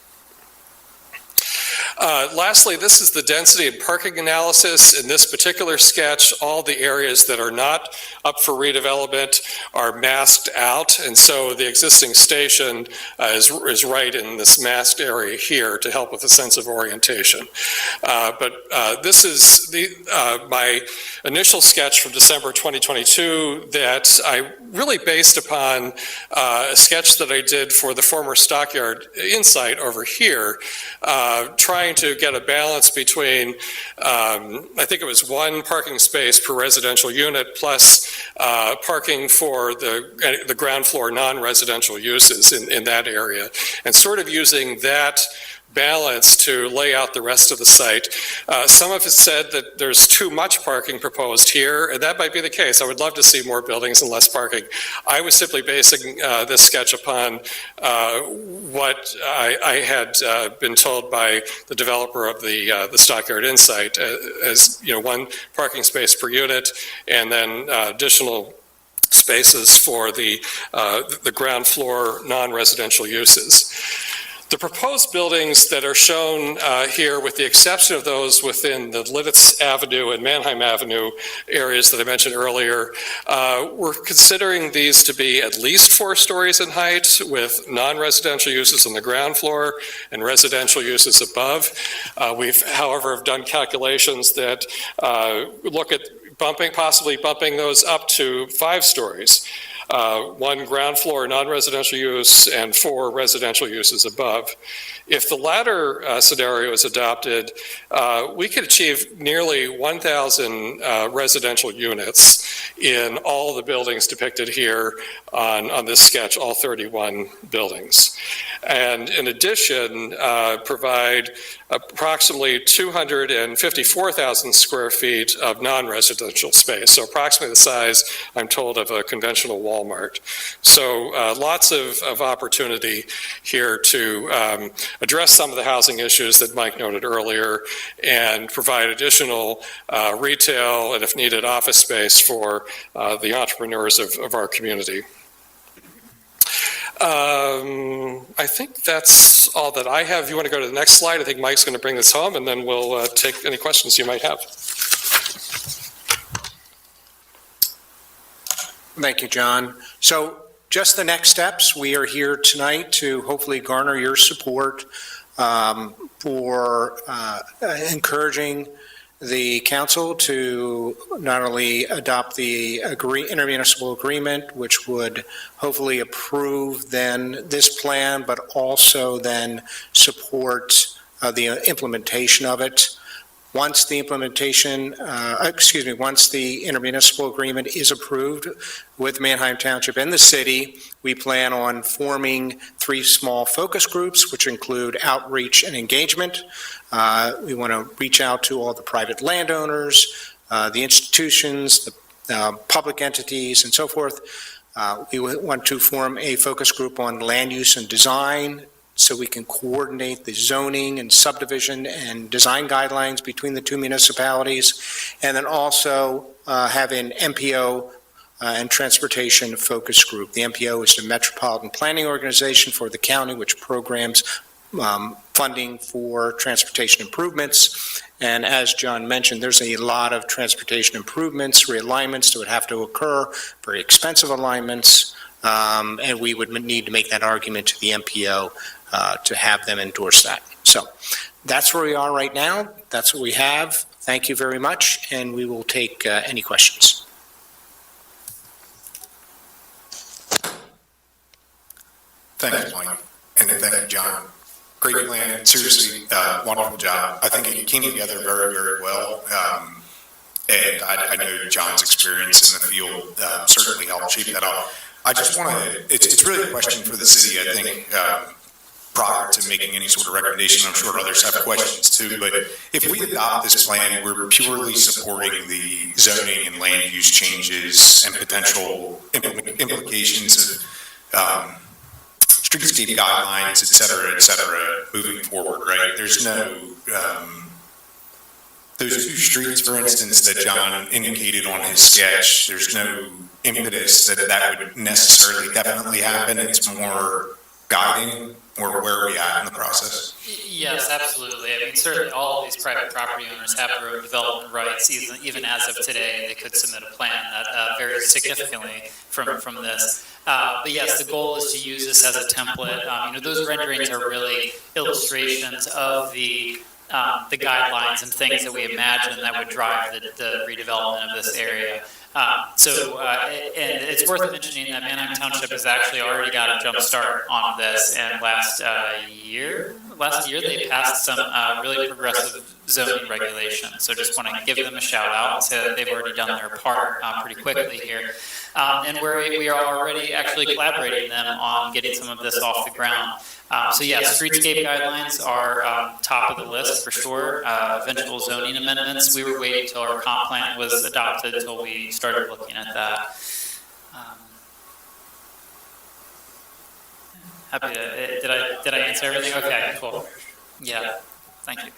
Lastly, this is the density and parking analysis. In this particular sketch, all the areas that are not up for redevelopment are masked out, and so the existing station is right in this masked area here to help with a sense of orientation. But this is my initial sketch from December 2022 that I really based upon a sketch that I did for the former Stockyard Insight over here, trying to get a balance between, I think it was one parking space per residential unit plus parking for the ground floor non-residential uses in that area, and sort of using that balance to lay out the rest of the site. Some have said that there's too much parking proposed here, and that might be the case. I would love to see more buildings and less parking. I was simply basing this sketch upon what I had been told by the developer of the Stockyard Insight, as one parking space per unit, and then additional spaces for the ground floor non-residential uses. The proposed buildings that are shown here, with the exception of those within the Lidditz Avenue and Mannheim Avenue areas that I mentioned earlier, we're considering these to be at least 4 stories in height, with non-residential uses on the ground floor and residential uses above. We've, however, have done calculations that look at possibly bumping those up to 5 stories. 1 ground floor non-residential use and 4 residential uses above. If the latter scenario is adopted, we could achieve nearly 1,000 residential units in all the buildings depicted here on this sketch, all 31 buildings. And in addition, provide approximately 254,000 square feet of non-residential space, so approximately the size, I'm told, of a conventional wall Walmart. So lots of opportunity here to address some of the housing issues that Mike noted earlier and provide additional retail and, if needed, office space for the entrepreneurs of our community. I think that's all that I have. If you want to go to the next slide, I think Mike's going to bring this home, and then we'll take any questions you might have. Thank you, John. So just the next steps, we are here tonight to hopefully garner your support for encouraging the council to not only adopt the intermunicipal agreement, which would hopefully approve then this plan, but also then support the implementation of it. Once the once the intermunicipal agreement is approved with Manheim Township and the city, we plan on forming 3 small focus groups, which include outreach and engagement. We want to reach out to all the private landowners, the institutions, the public entities, and so forth. We want to form a focus group on land use and design, so we can coordinate the zoning and subdivision and design guidelines between the 2 municipalities, and then also have an MPO and transportation focus group. The MPO is the Metropolitan Planning Organization for the county, which programs funding for transportation improvements. And as John mentioned, there's a lot of transportation improvements, realignments that would have to occur, very expensive alignments, and we would need to make that argument to the MPO to have them endorse that. So that's where we are right now. That's what we have. Thank you very much, and we will take any questions. Thank you, Mike, and thank you, John. Great plan, seriously, wonderful job. I think it came together very, very well. And I know John's experience in the field certainly helped shape that up. I just want to, it's really a question for the city, I think, prior to making any sort of recommendation. I'm sure others have questions too, but if we adopt this plan, we're purely supporting the zoning and land use changes and potential implications of streetscape guidelines, et cetera, moving forward, right? There's no, those 2 streets, for instance, that John indicated on his sketch, there's no impetus that would necessarily definitely happen. It's more guiding, or where are we at in the process? Yes, absolutely. I mean, certainly all of these private property owners have their own development rights. Even as of today, they could submit a plan that varies significantly from this. But yes, the goal is to use this as a template. Those renderings are really illustrations of the guidelines and things that we imagine that would drive the redevelopment of this area. And it's worth mentioning that Manheim Township has actually already got a jump start on this, and last year they passed some really progressive zoning regulations. So just want to give them a shout out and say that they've already done their part pretty quickly here. And we are already actually collaborating with them on getting some of this off the ground. So yes, streetscape guidelines are top of the list for sure. Eventual zoning amendments, we were waiting until our comp plan was adopted until we started looking at that. Happy to, did I answer everything? Okay, cool. Yeah, thank you.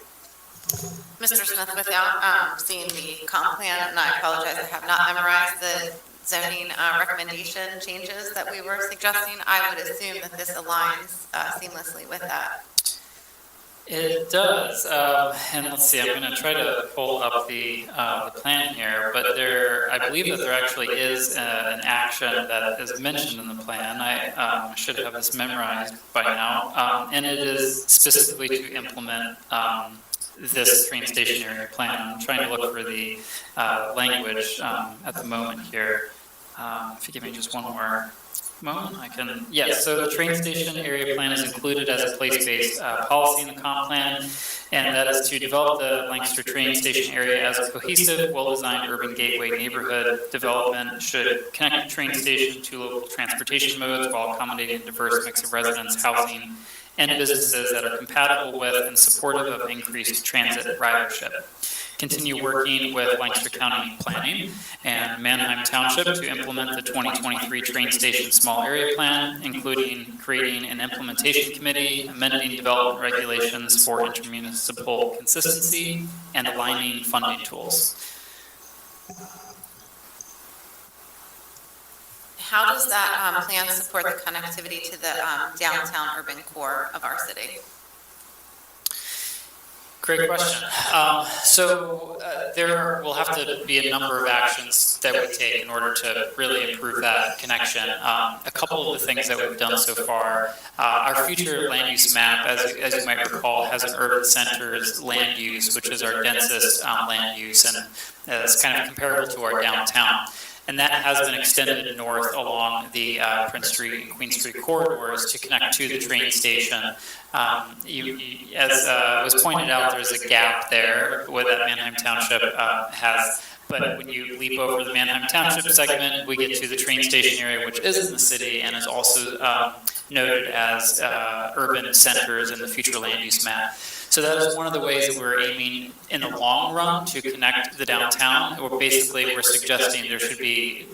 Mr. Smith, without seeing the comp plan, and I apologize, I have not memorized the zoning recommendation changes that we were suggesting, I would assume that this aligns seamlessly with that. It does, and let's see, I'm going to try to pull up the plan here, but I believe that there actually is an action that is mentioned in the plan. I should have this memorized by now, and it is specifically to implement this train station area plan. I'm trying to look for the language at the moment here. If you give me just one more moment, I can. Yes, so the train station area plan is included as a place-based policy in the comp plan, and that is to develop the Lancaster train station area as a cohesive, well-designed urban gateway neighborhood. Development should connect the train station to local transportation modes while accommodating a diverse mix of residents, housing, and businesses that are compatible with and supportive of increased transit ridership. Continue working with Lancaster County Planning and Manheim Township to implement the 2023 train station small area plan, including creating an implementation committee, amending development regulations for intermunicipal consistency, and aligning funding tools. How does that plan support the connectivity to the downtown urban core of our city? Great question. There will have to be a number of actions that we take in order to really improve that connection. A couple of the things that we've done so far, our future land use map, as you might recall, has an urban centers land use, which is our densest land use, and it's kind of comparable to our downtown. And that has been extended north along the Prince Street and Queen Street corridors to connect to the train station. As was pointed out, there's a gap there with that Manheim Township has. But when you leap over the Manheim Township segment, we get to the train station area, which is in the city and is also noted as urban centers in the future land use map. So that is one of the ways that we're aiming in the long run to connect the downtown. We're suggesting there should be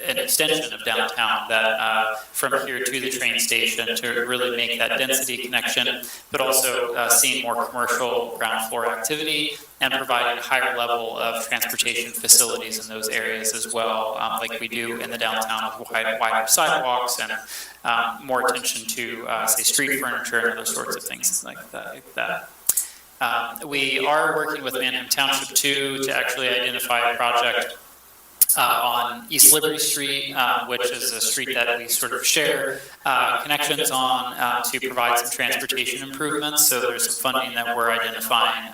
an extension of downtown that from here to the train station to really make that density connection, but also seeing more commercial ground floor activity and providing a higher level of transportation facilities in those areas as well, like we do in the downtown with wider sidewalks and more attention to, say, street furniture and other sorts of things like that. We are working with Manheim Township too to actually identify a project on East Liberty Street, which is a street that we sort of share connections on to provide some transportation improvements. So there's some funding that we're identifying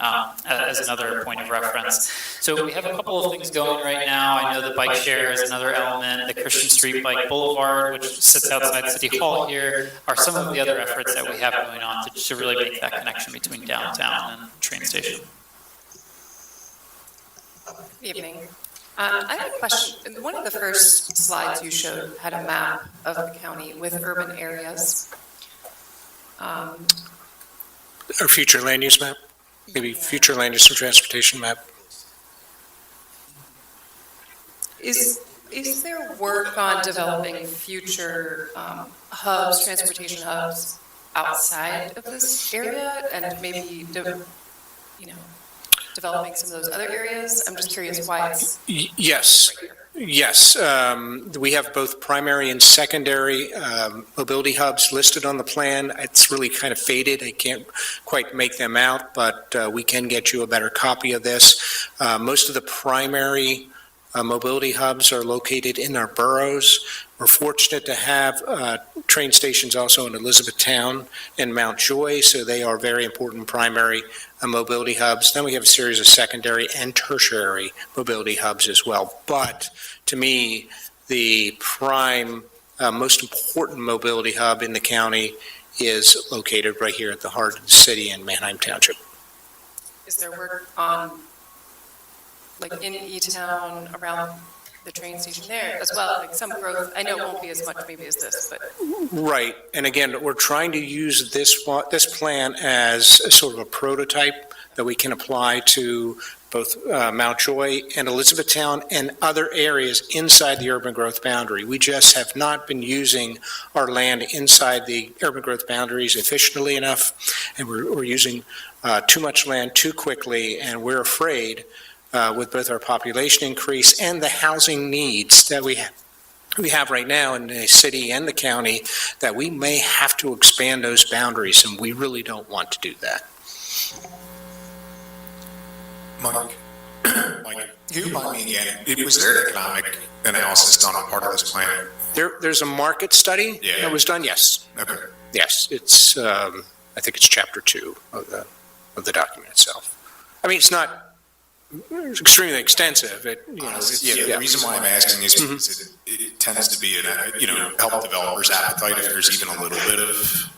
as another point of reference. So we have a couple of things going right now. I know the bike share is another element. The Christian Street Bike Boulevard, which sits outside City Hall here, are some of the other efforts that we have going on to really make that connection between downtown and train station. Good evening. I have a question. One of the first slides you showed had a map of the county with urban areas. Our future land use map, maybe future land use and transportation map. Is there work on developing future hubs, transportation hubs outside of this area, and maybe developing some of those other areas? I'm just curious why it's Yes. right here. Yes, we have both primary and secondary mobility hubs listed on the plan. It's really kind of faded. I can't quite make them out, but we can get you a better copy of this. Most of the primary mobility hubs are located in our boroughs. We're fortunate to have train stations also in Elizabethtown and Mount Joy, so they are very important primary mobility hubs. Then we have a series of secondary and tertiary mobility hubs as well. But to me, the prime, most important mobility hub in the county is located right here at the heart of the city in Manheim Township. Is there work on, like in E-Town, around the train station there as well, like some growth? I know it won't be as much maybe as this, but. Right, and again, we're trying to use this plan as a sort of a prototype that we can apply to both Mount Joy and Elizabethtown and other areas inside the urban growth boundary. We just have not been using our land inside the urban growth boundaries efficiently enough, and we're using too much land too quickly, and we're afraid with both our population increase and the housing needs that we have right now in the city and the county, that we may have to expand those boundaries, and we really don't want to do that. Mike, can you remind me again, was there an economic analysis done on part of this plan? There's a market study that was done, yes. Okay. Yes, it's, I think it's chapter 2 of the document itself. I mean, it's not extremely extensive. The reason why I'm asking is because it tends to be, help developers' appetite if there's even a little bit of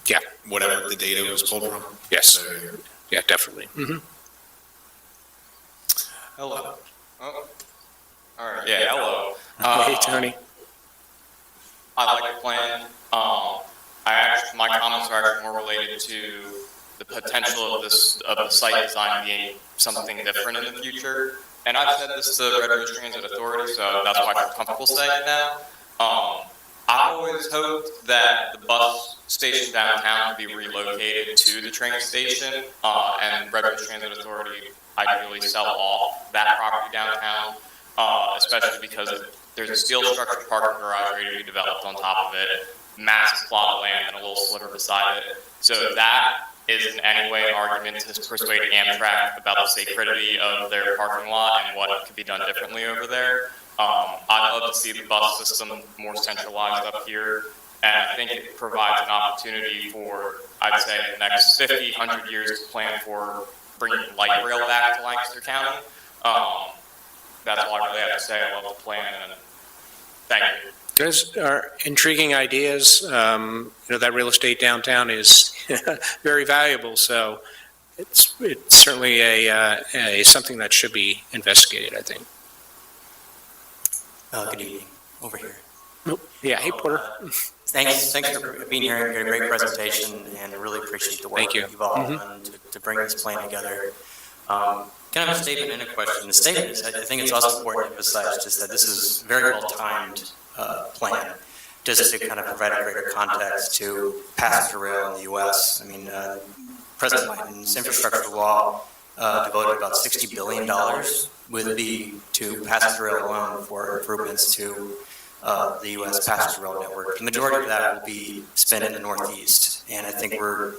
whatever the data was pulled from. Yes. So, Yeah, definitely. Mm-hmm. Hello. Oh. All right. Yeah, hello. Hey, Tony. I like the plan. I my comments are actually more related to the potential of the site design being something different in the future. And I've said this to Red Rose Transit Authority, so that's why I feel comfortable saying it now. I always hoped that the bus station downtown would be relocated to the train station, and Red Rose Transit Authority ideally sell off that property downtown, especially because there's a steel structured parking garage ready to be developed on top of it, massive plot of land and a little sliver beside it. So if that is in any way an argument to persuade Amtrak about the sacredity of their parking lot and what could be done differently over there, I'd love to see the bus system more centralized up here, and I think it provides an opportunity for, I'd say, the next 50, 100 years to plan for bringing light rail back to Lancaster County. That's all I really have to say. I love the plan, and thank you. Those are intriguing ideas. That real estate downtown is very valuable, so it's certainly a something that should be investigated, I think. Good evening, over here. Yeah, hey, Porter. Thanks for being here and a great presentation, and I really appreciate the work Thank you. you've all done to bring this plan together. Kind of a statement and a question. The statement is, I think it's also important to emphasize just that this is very well-timed plan, just to kind of provide a greater context to passenger rail in the U.S. I mean, President Biden's infrastructure law devoted about $60 billion would be to passenger rail alone for improvements to the U.S. passenger rail network. The majority of that will be spent in the Northeast, and I think we're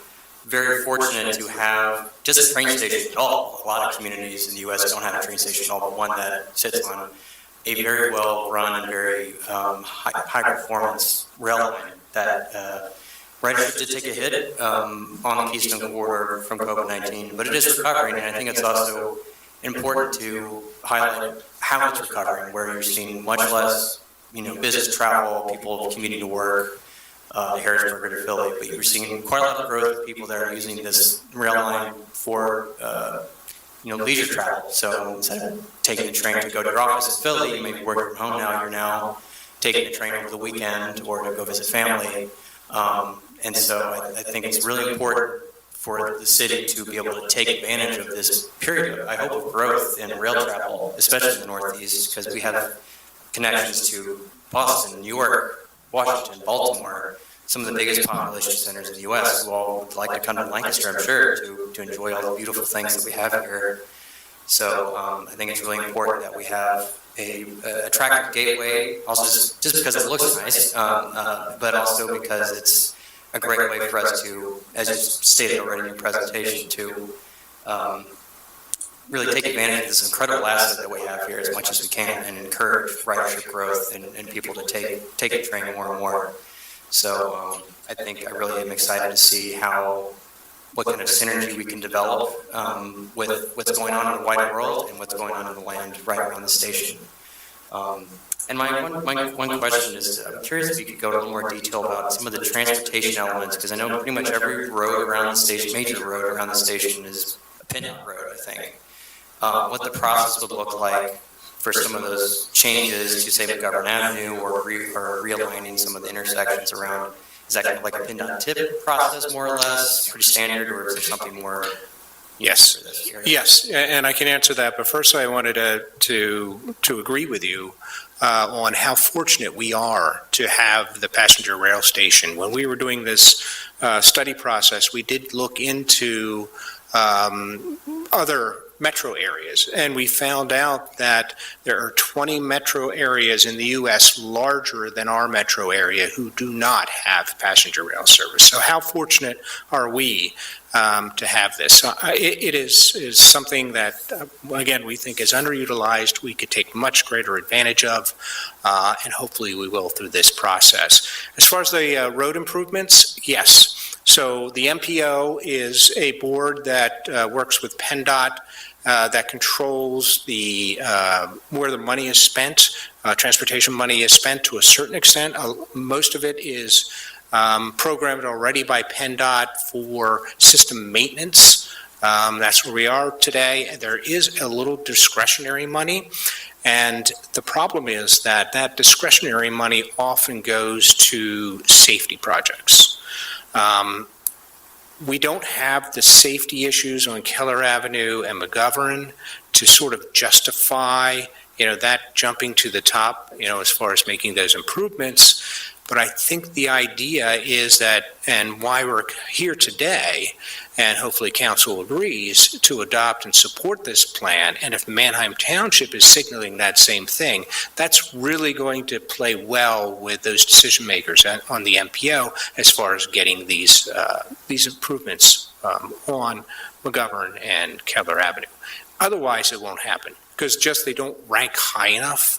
very fortunate to have just a train station at all. A lot of communities in the U.S. don't have a train station at all, but one that sits on a very well-run and very high-performance rail line that registered to take a hit on the Keystone Corridor from COVID-19, but it is recovering, and I think it's also important to highlight how it's recovering, where you're seeing much less, business travel, people commuting to work, Harrisburg to Philly, but you're seeing quite a lot of growth of people that are using this rail line for, leisure travel. So instead of taking the train to go to your office in Philly, you may be working from home now, you're now taking the train over the weekend or to go visit family. And so I think it's really important for the city to be able to take advantage of this period, I hope, of growth in rail travel, especially in the Northeast, because we have connections to Boston, New York, Washington, Baltimore, some of the biggest population centers in the U.S. who all would like to come to Lancaster, I'm sure, to enjoy all the beautiful things that we have here. So I think it's really important that we have a attractive gateway, also just because it looks nice, but also because it's a great way for us to, as you stated already in your presentation, to really take advantage of this incredible asset that we have here as much as we can and encourage ridership growth and people to take the train more and more. So I think I really am excited to see what kind of synergy we can develop with what's going on in the wider world and what's going on in the land right around the station. And my one question is, I'm curious if you could go into a little more detail about some of the transportation elements, because I know pretty much every road around the station, major road around the station is a pin-in road, I think. What the process would look like for some of those changes to, say, McGovern Avenue or realigning some of the intersections around. Is that kind of like a pin-on-tip process, more or less, pretty standard, or is there something more? Yes, and I can answer that, but first I wanted to agree with you on how fortunate we are to have the passenger rail station. When we were doing this study process, we did look into other metro areas, and we found out that there are 20 metro areas in the U.S. larger than our metro area who do not have passenger rail service. So how fortunate are we to have this? It is something that, again, we think is underutilized, we could take much greater advantage of, and hopefully we will through this process. As far as the road improvements, yes. So the MPO is a board that works with PennDOT, that controls where the money is spent. Transportation money is spent to a certain extent. Most of it is programmed already by PennDOT for system maintenance. That's where we are today. There is a little discretionary money, and the problem is that discretionary money often goes to safety projects. We don't have the safety issues on Keller Avenue and McGovern to sort of justify, that jumping to the top, as far as making those improvements. But I think the idea is that, and why we're here today, and hopefully council agrees, to adopt and support this plan, and if Manheim Township is signaling that same thing, that's really going to play well with those decision makers on the MPO as far as getting these improvements on McGovern and Keller Avenue. Otherwise, it won't happen, because just they don't rank high enough.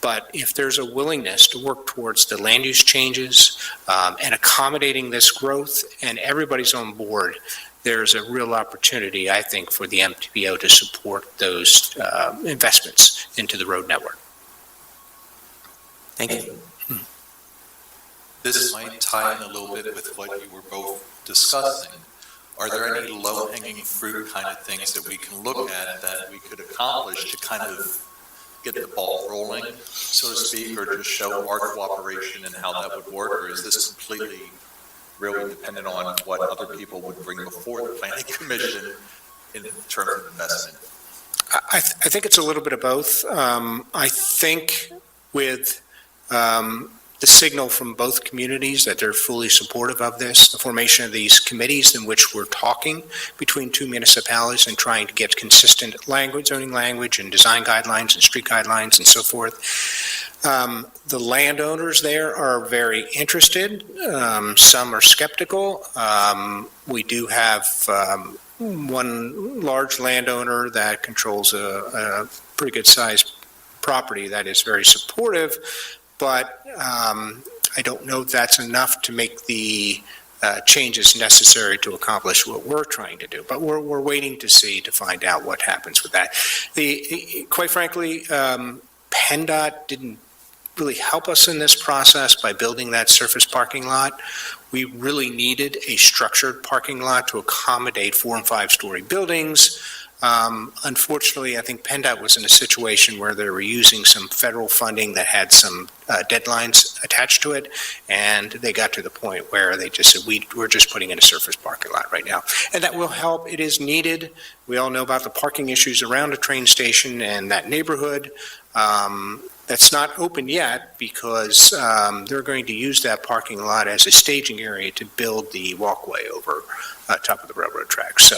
But if there's a willingness to work towards the land use changes and accommodating this growth, and everybody's on board, there's a real opportunity, I think, for the MPO to support those investments into the road network. Thank you. This might tie in a little bit with what you were both discussing. Are there any low-hanging fruit kind of things that we can look at that we could accomplish to kind of get the ball rolling, so to speak, or just show our cooperation and how that would work? Or is this completely really dependent on what other people would bring before the planning commission in terms of investment? I think it's a little bit of both. I think with the signal from both communities that they're fully supportive of this, the formation of these committees in which we're talking between two municipalities and trying to get consistent language, zoning language, and design guidelines and street guidelines and so forth. The landowners there are very interested. Some are skeptical. We do have one large landowner that controls a pretty good sized property that is very supportive, but I don't know if that's enough to make the changes necessary to accomplish what we're trying to do. But we're waiting to see, to find out what happens with that. Quite frankly, PennDOT didn't really help us in this process by building that surface parking lot. We really needed a structured parking lot to accommodate 4- and 5-story buildings. Unfortunately, I think PennDOT was in a situation where they were using some federal funding that had some deadlines attached to it, and they got to the point where they just said, we're just putting in a surface parking lot right now. And that will help. It is needed. We all know about the parking issues around the train station and that neighborhood. That's not open yet because they're going to use that parking lot as a staging area to build the walkway over top of the railroad tracks.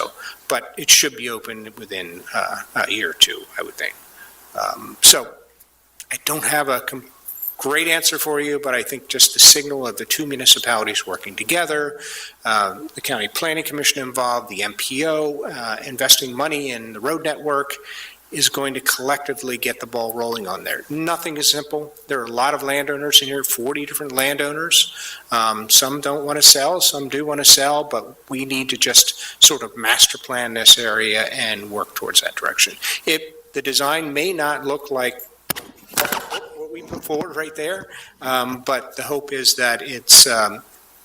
But it should be open within a year or two, I would think. So I don't have a great answer for you, but I think just the signal of the two municipalities working together, the county planning commission involved, the MPO investing money in the road network, is going to collectively get the ball rolling on there. Nothing is simple. There are a lot of landowners in here, 40 different landowners. Some don't want to sell, some do want to sell, but we need to just sort of master plan this area and work towards that direction. The design may not look like what we put forward right there, but the hope is that it's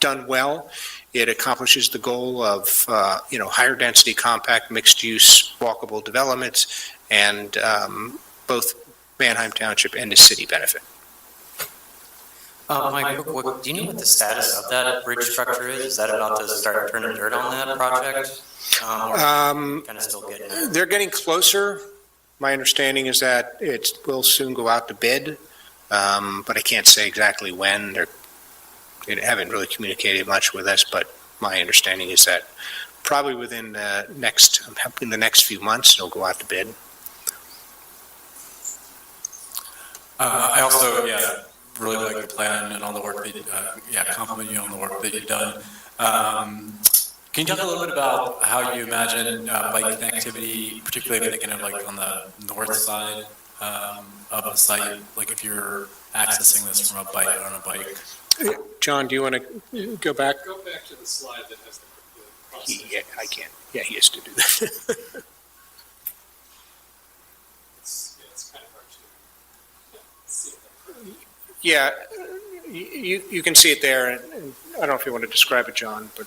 done well. It accomplishes the goal of higher density, compact, mixed use, walkable developments, and both Manheim Township and the city benefit. Mike, do you know what the status of that bridge structure is? Is that about to start turning dirt on that project? Kind of still getting it? They're getting closer. My understanding is that it will soon go out to bid, but I can't say exactly when. They haven't really communicated much with us, but my understanding is that probably within the next few months, it'll go out to bid. I also, really like the plan and all the work that, compliment you on the work that you've done. Can you talk a little bit about how you imagine bike connectivity, particularly thinking of like on the north side of the site, like if you're accessing this from a bike on a bike? John, do you want to go back? Go back to the slide that has the process. Yeah, I can. Yeah, he has to do that. It's kind of hard to see it. Yeah, you can see it there, and I don't know if you want to describe it, John, but.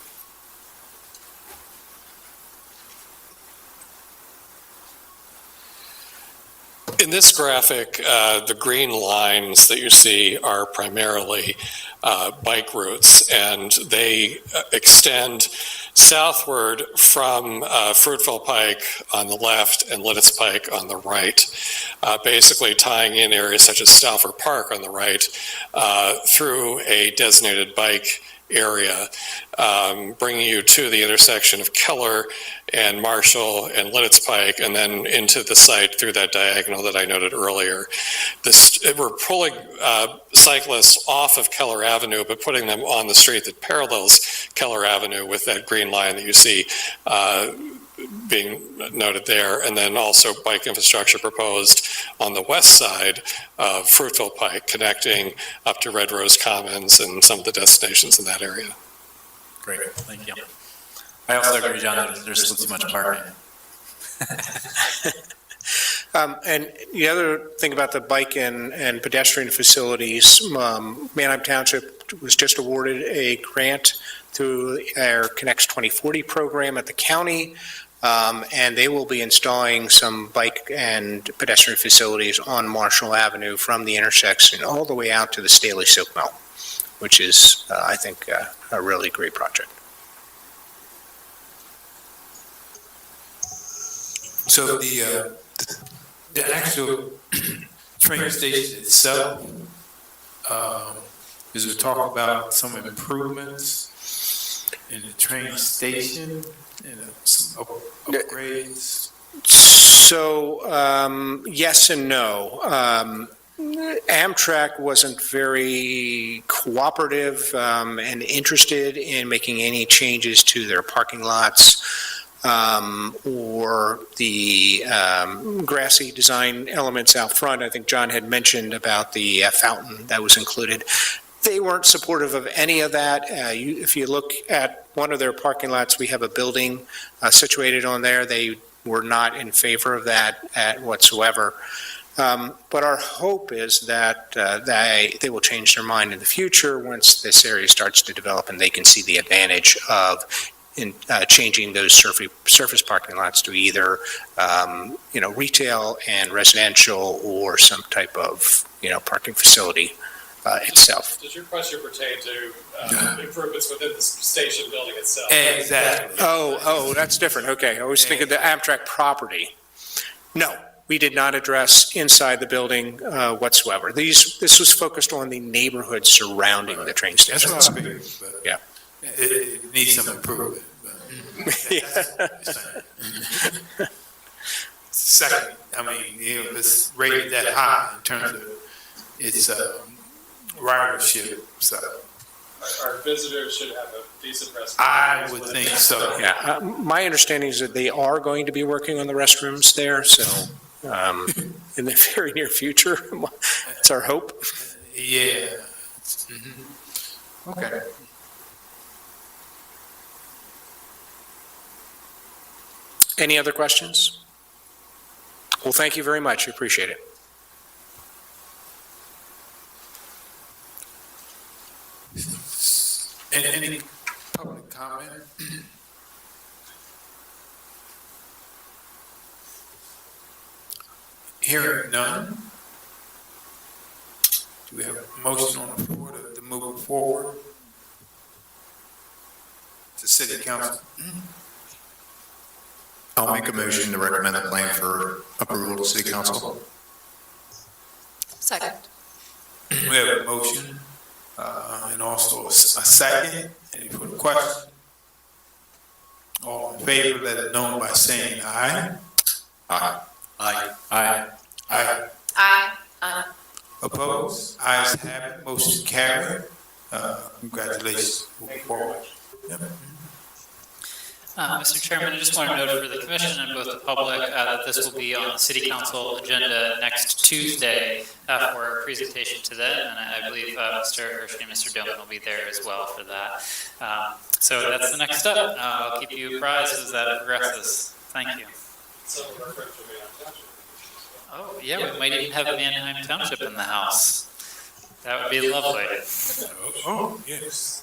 In this graphic, the green lines that you see are primarily bike routes, and they extend southward from Fruitville Pike on the left and Lidditz Pike on the right, basically tying in areas such as Stauffer Park on the right through a designated bike area, bringing you to the intersection of Keller and Marshall and Lidditz Pike, and then into the site through that diagonal that I noted earlier. We're pulling cyclists off of Keller Avenue, but putting them on the street that parallels Keller Avenue with that green line that you see being noted there, and then also bike infrastructure proposed on the west side of Fruitville Pike, connecting up to Red Rose Commons and some of the destinations in that area. Great, thank you. I also agree, John, that there's still too much parking. And the other thing about the bike and pedestrian facilities, Manheim Township was just awarded a grant through our Connects 2040 program at the county, and they will be installing some bike and pedestrian facilities on Marshall Avenue from the intersection all the way out to the Staley Silk Mill, which is, I think, a really great project. So the actual train station itself, is we talk about some improvements in the train station, some upgrades? So, yes and no. Amtrak wasn't very cooperative and interested in making any changes to their parking lots or the grassy design elements out front. I think John had mentioned about the fountain that was included. They weren't supportive of any of that. If you look at one of their parking lots, we have a building situated on there. They were not in favor of that whatsoever. But our hope is that they will change their mind in the future once this area starts to develop and they can see the advantage of changing those surface parking lots to either, retail and residential or some type of, parking facility itself. Does your question pertain to improvements within the station building itself? Exactly. Oh, that's different. Okay. I was thinking the Amtrak property. No, we did not address inside the building whatsoever. This was focused on the neighborhood surrounding the train station. That's what I figured, but Yeah. it needs some improvement. But second, it's rated that high in terms of its ridership, so. Our visitors should have a decent rest. I would think so. Yeah. My understanding is that they are going to be working on the restrooms there, so in the very near future, it's our hope. Yeah. Okay. Any other questions? Well, thank you very much. I appreciate it. Any public comment? Hearing none. Do we have a motion on the floor to move forward to city council? I'll make a motion to recommend the plan for approval to city council. Second. We have a motion and also a second. Any further question? All in favor, let it known by saying aye. Aye. Aye. Aye. Aye. Aye. Opposed? Ayes have it, motion carried. Congratulations, moving forward. Yep. Mr. Chairman, I just want to note for the commission and both the public that this will be on the city council agenda next Tuesday for a presentation to them, and I believe Mr. Hershey and Mr. Dillman will be there as well for that. So that's the next step. I'll keep you apprised as that progresses. Thank you. Oh, yeah, we might even have Manheim Township in the house. That would be lovely. Oh, yes.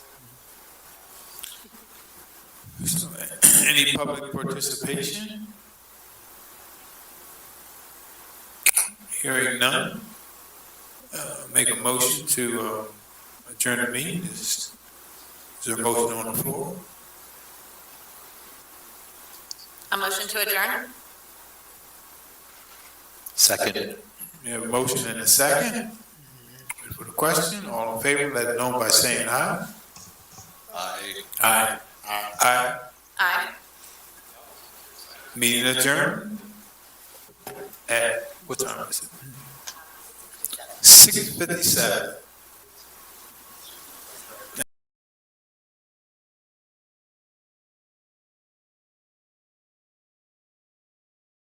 Any public participation? Hearing none. Make a motion to adjourn the meeting. Is there a motion on the floor? A motion to adjourn? Second. We have a motion and a second. For the question, all in favor, let it know by saying aye. Aye. Aye. Aye. Aye. Meeting adjourned. At, what time is it? 6:57.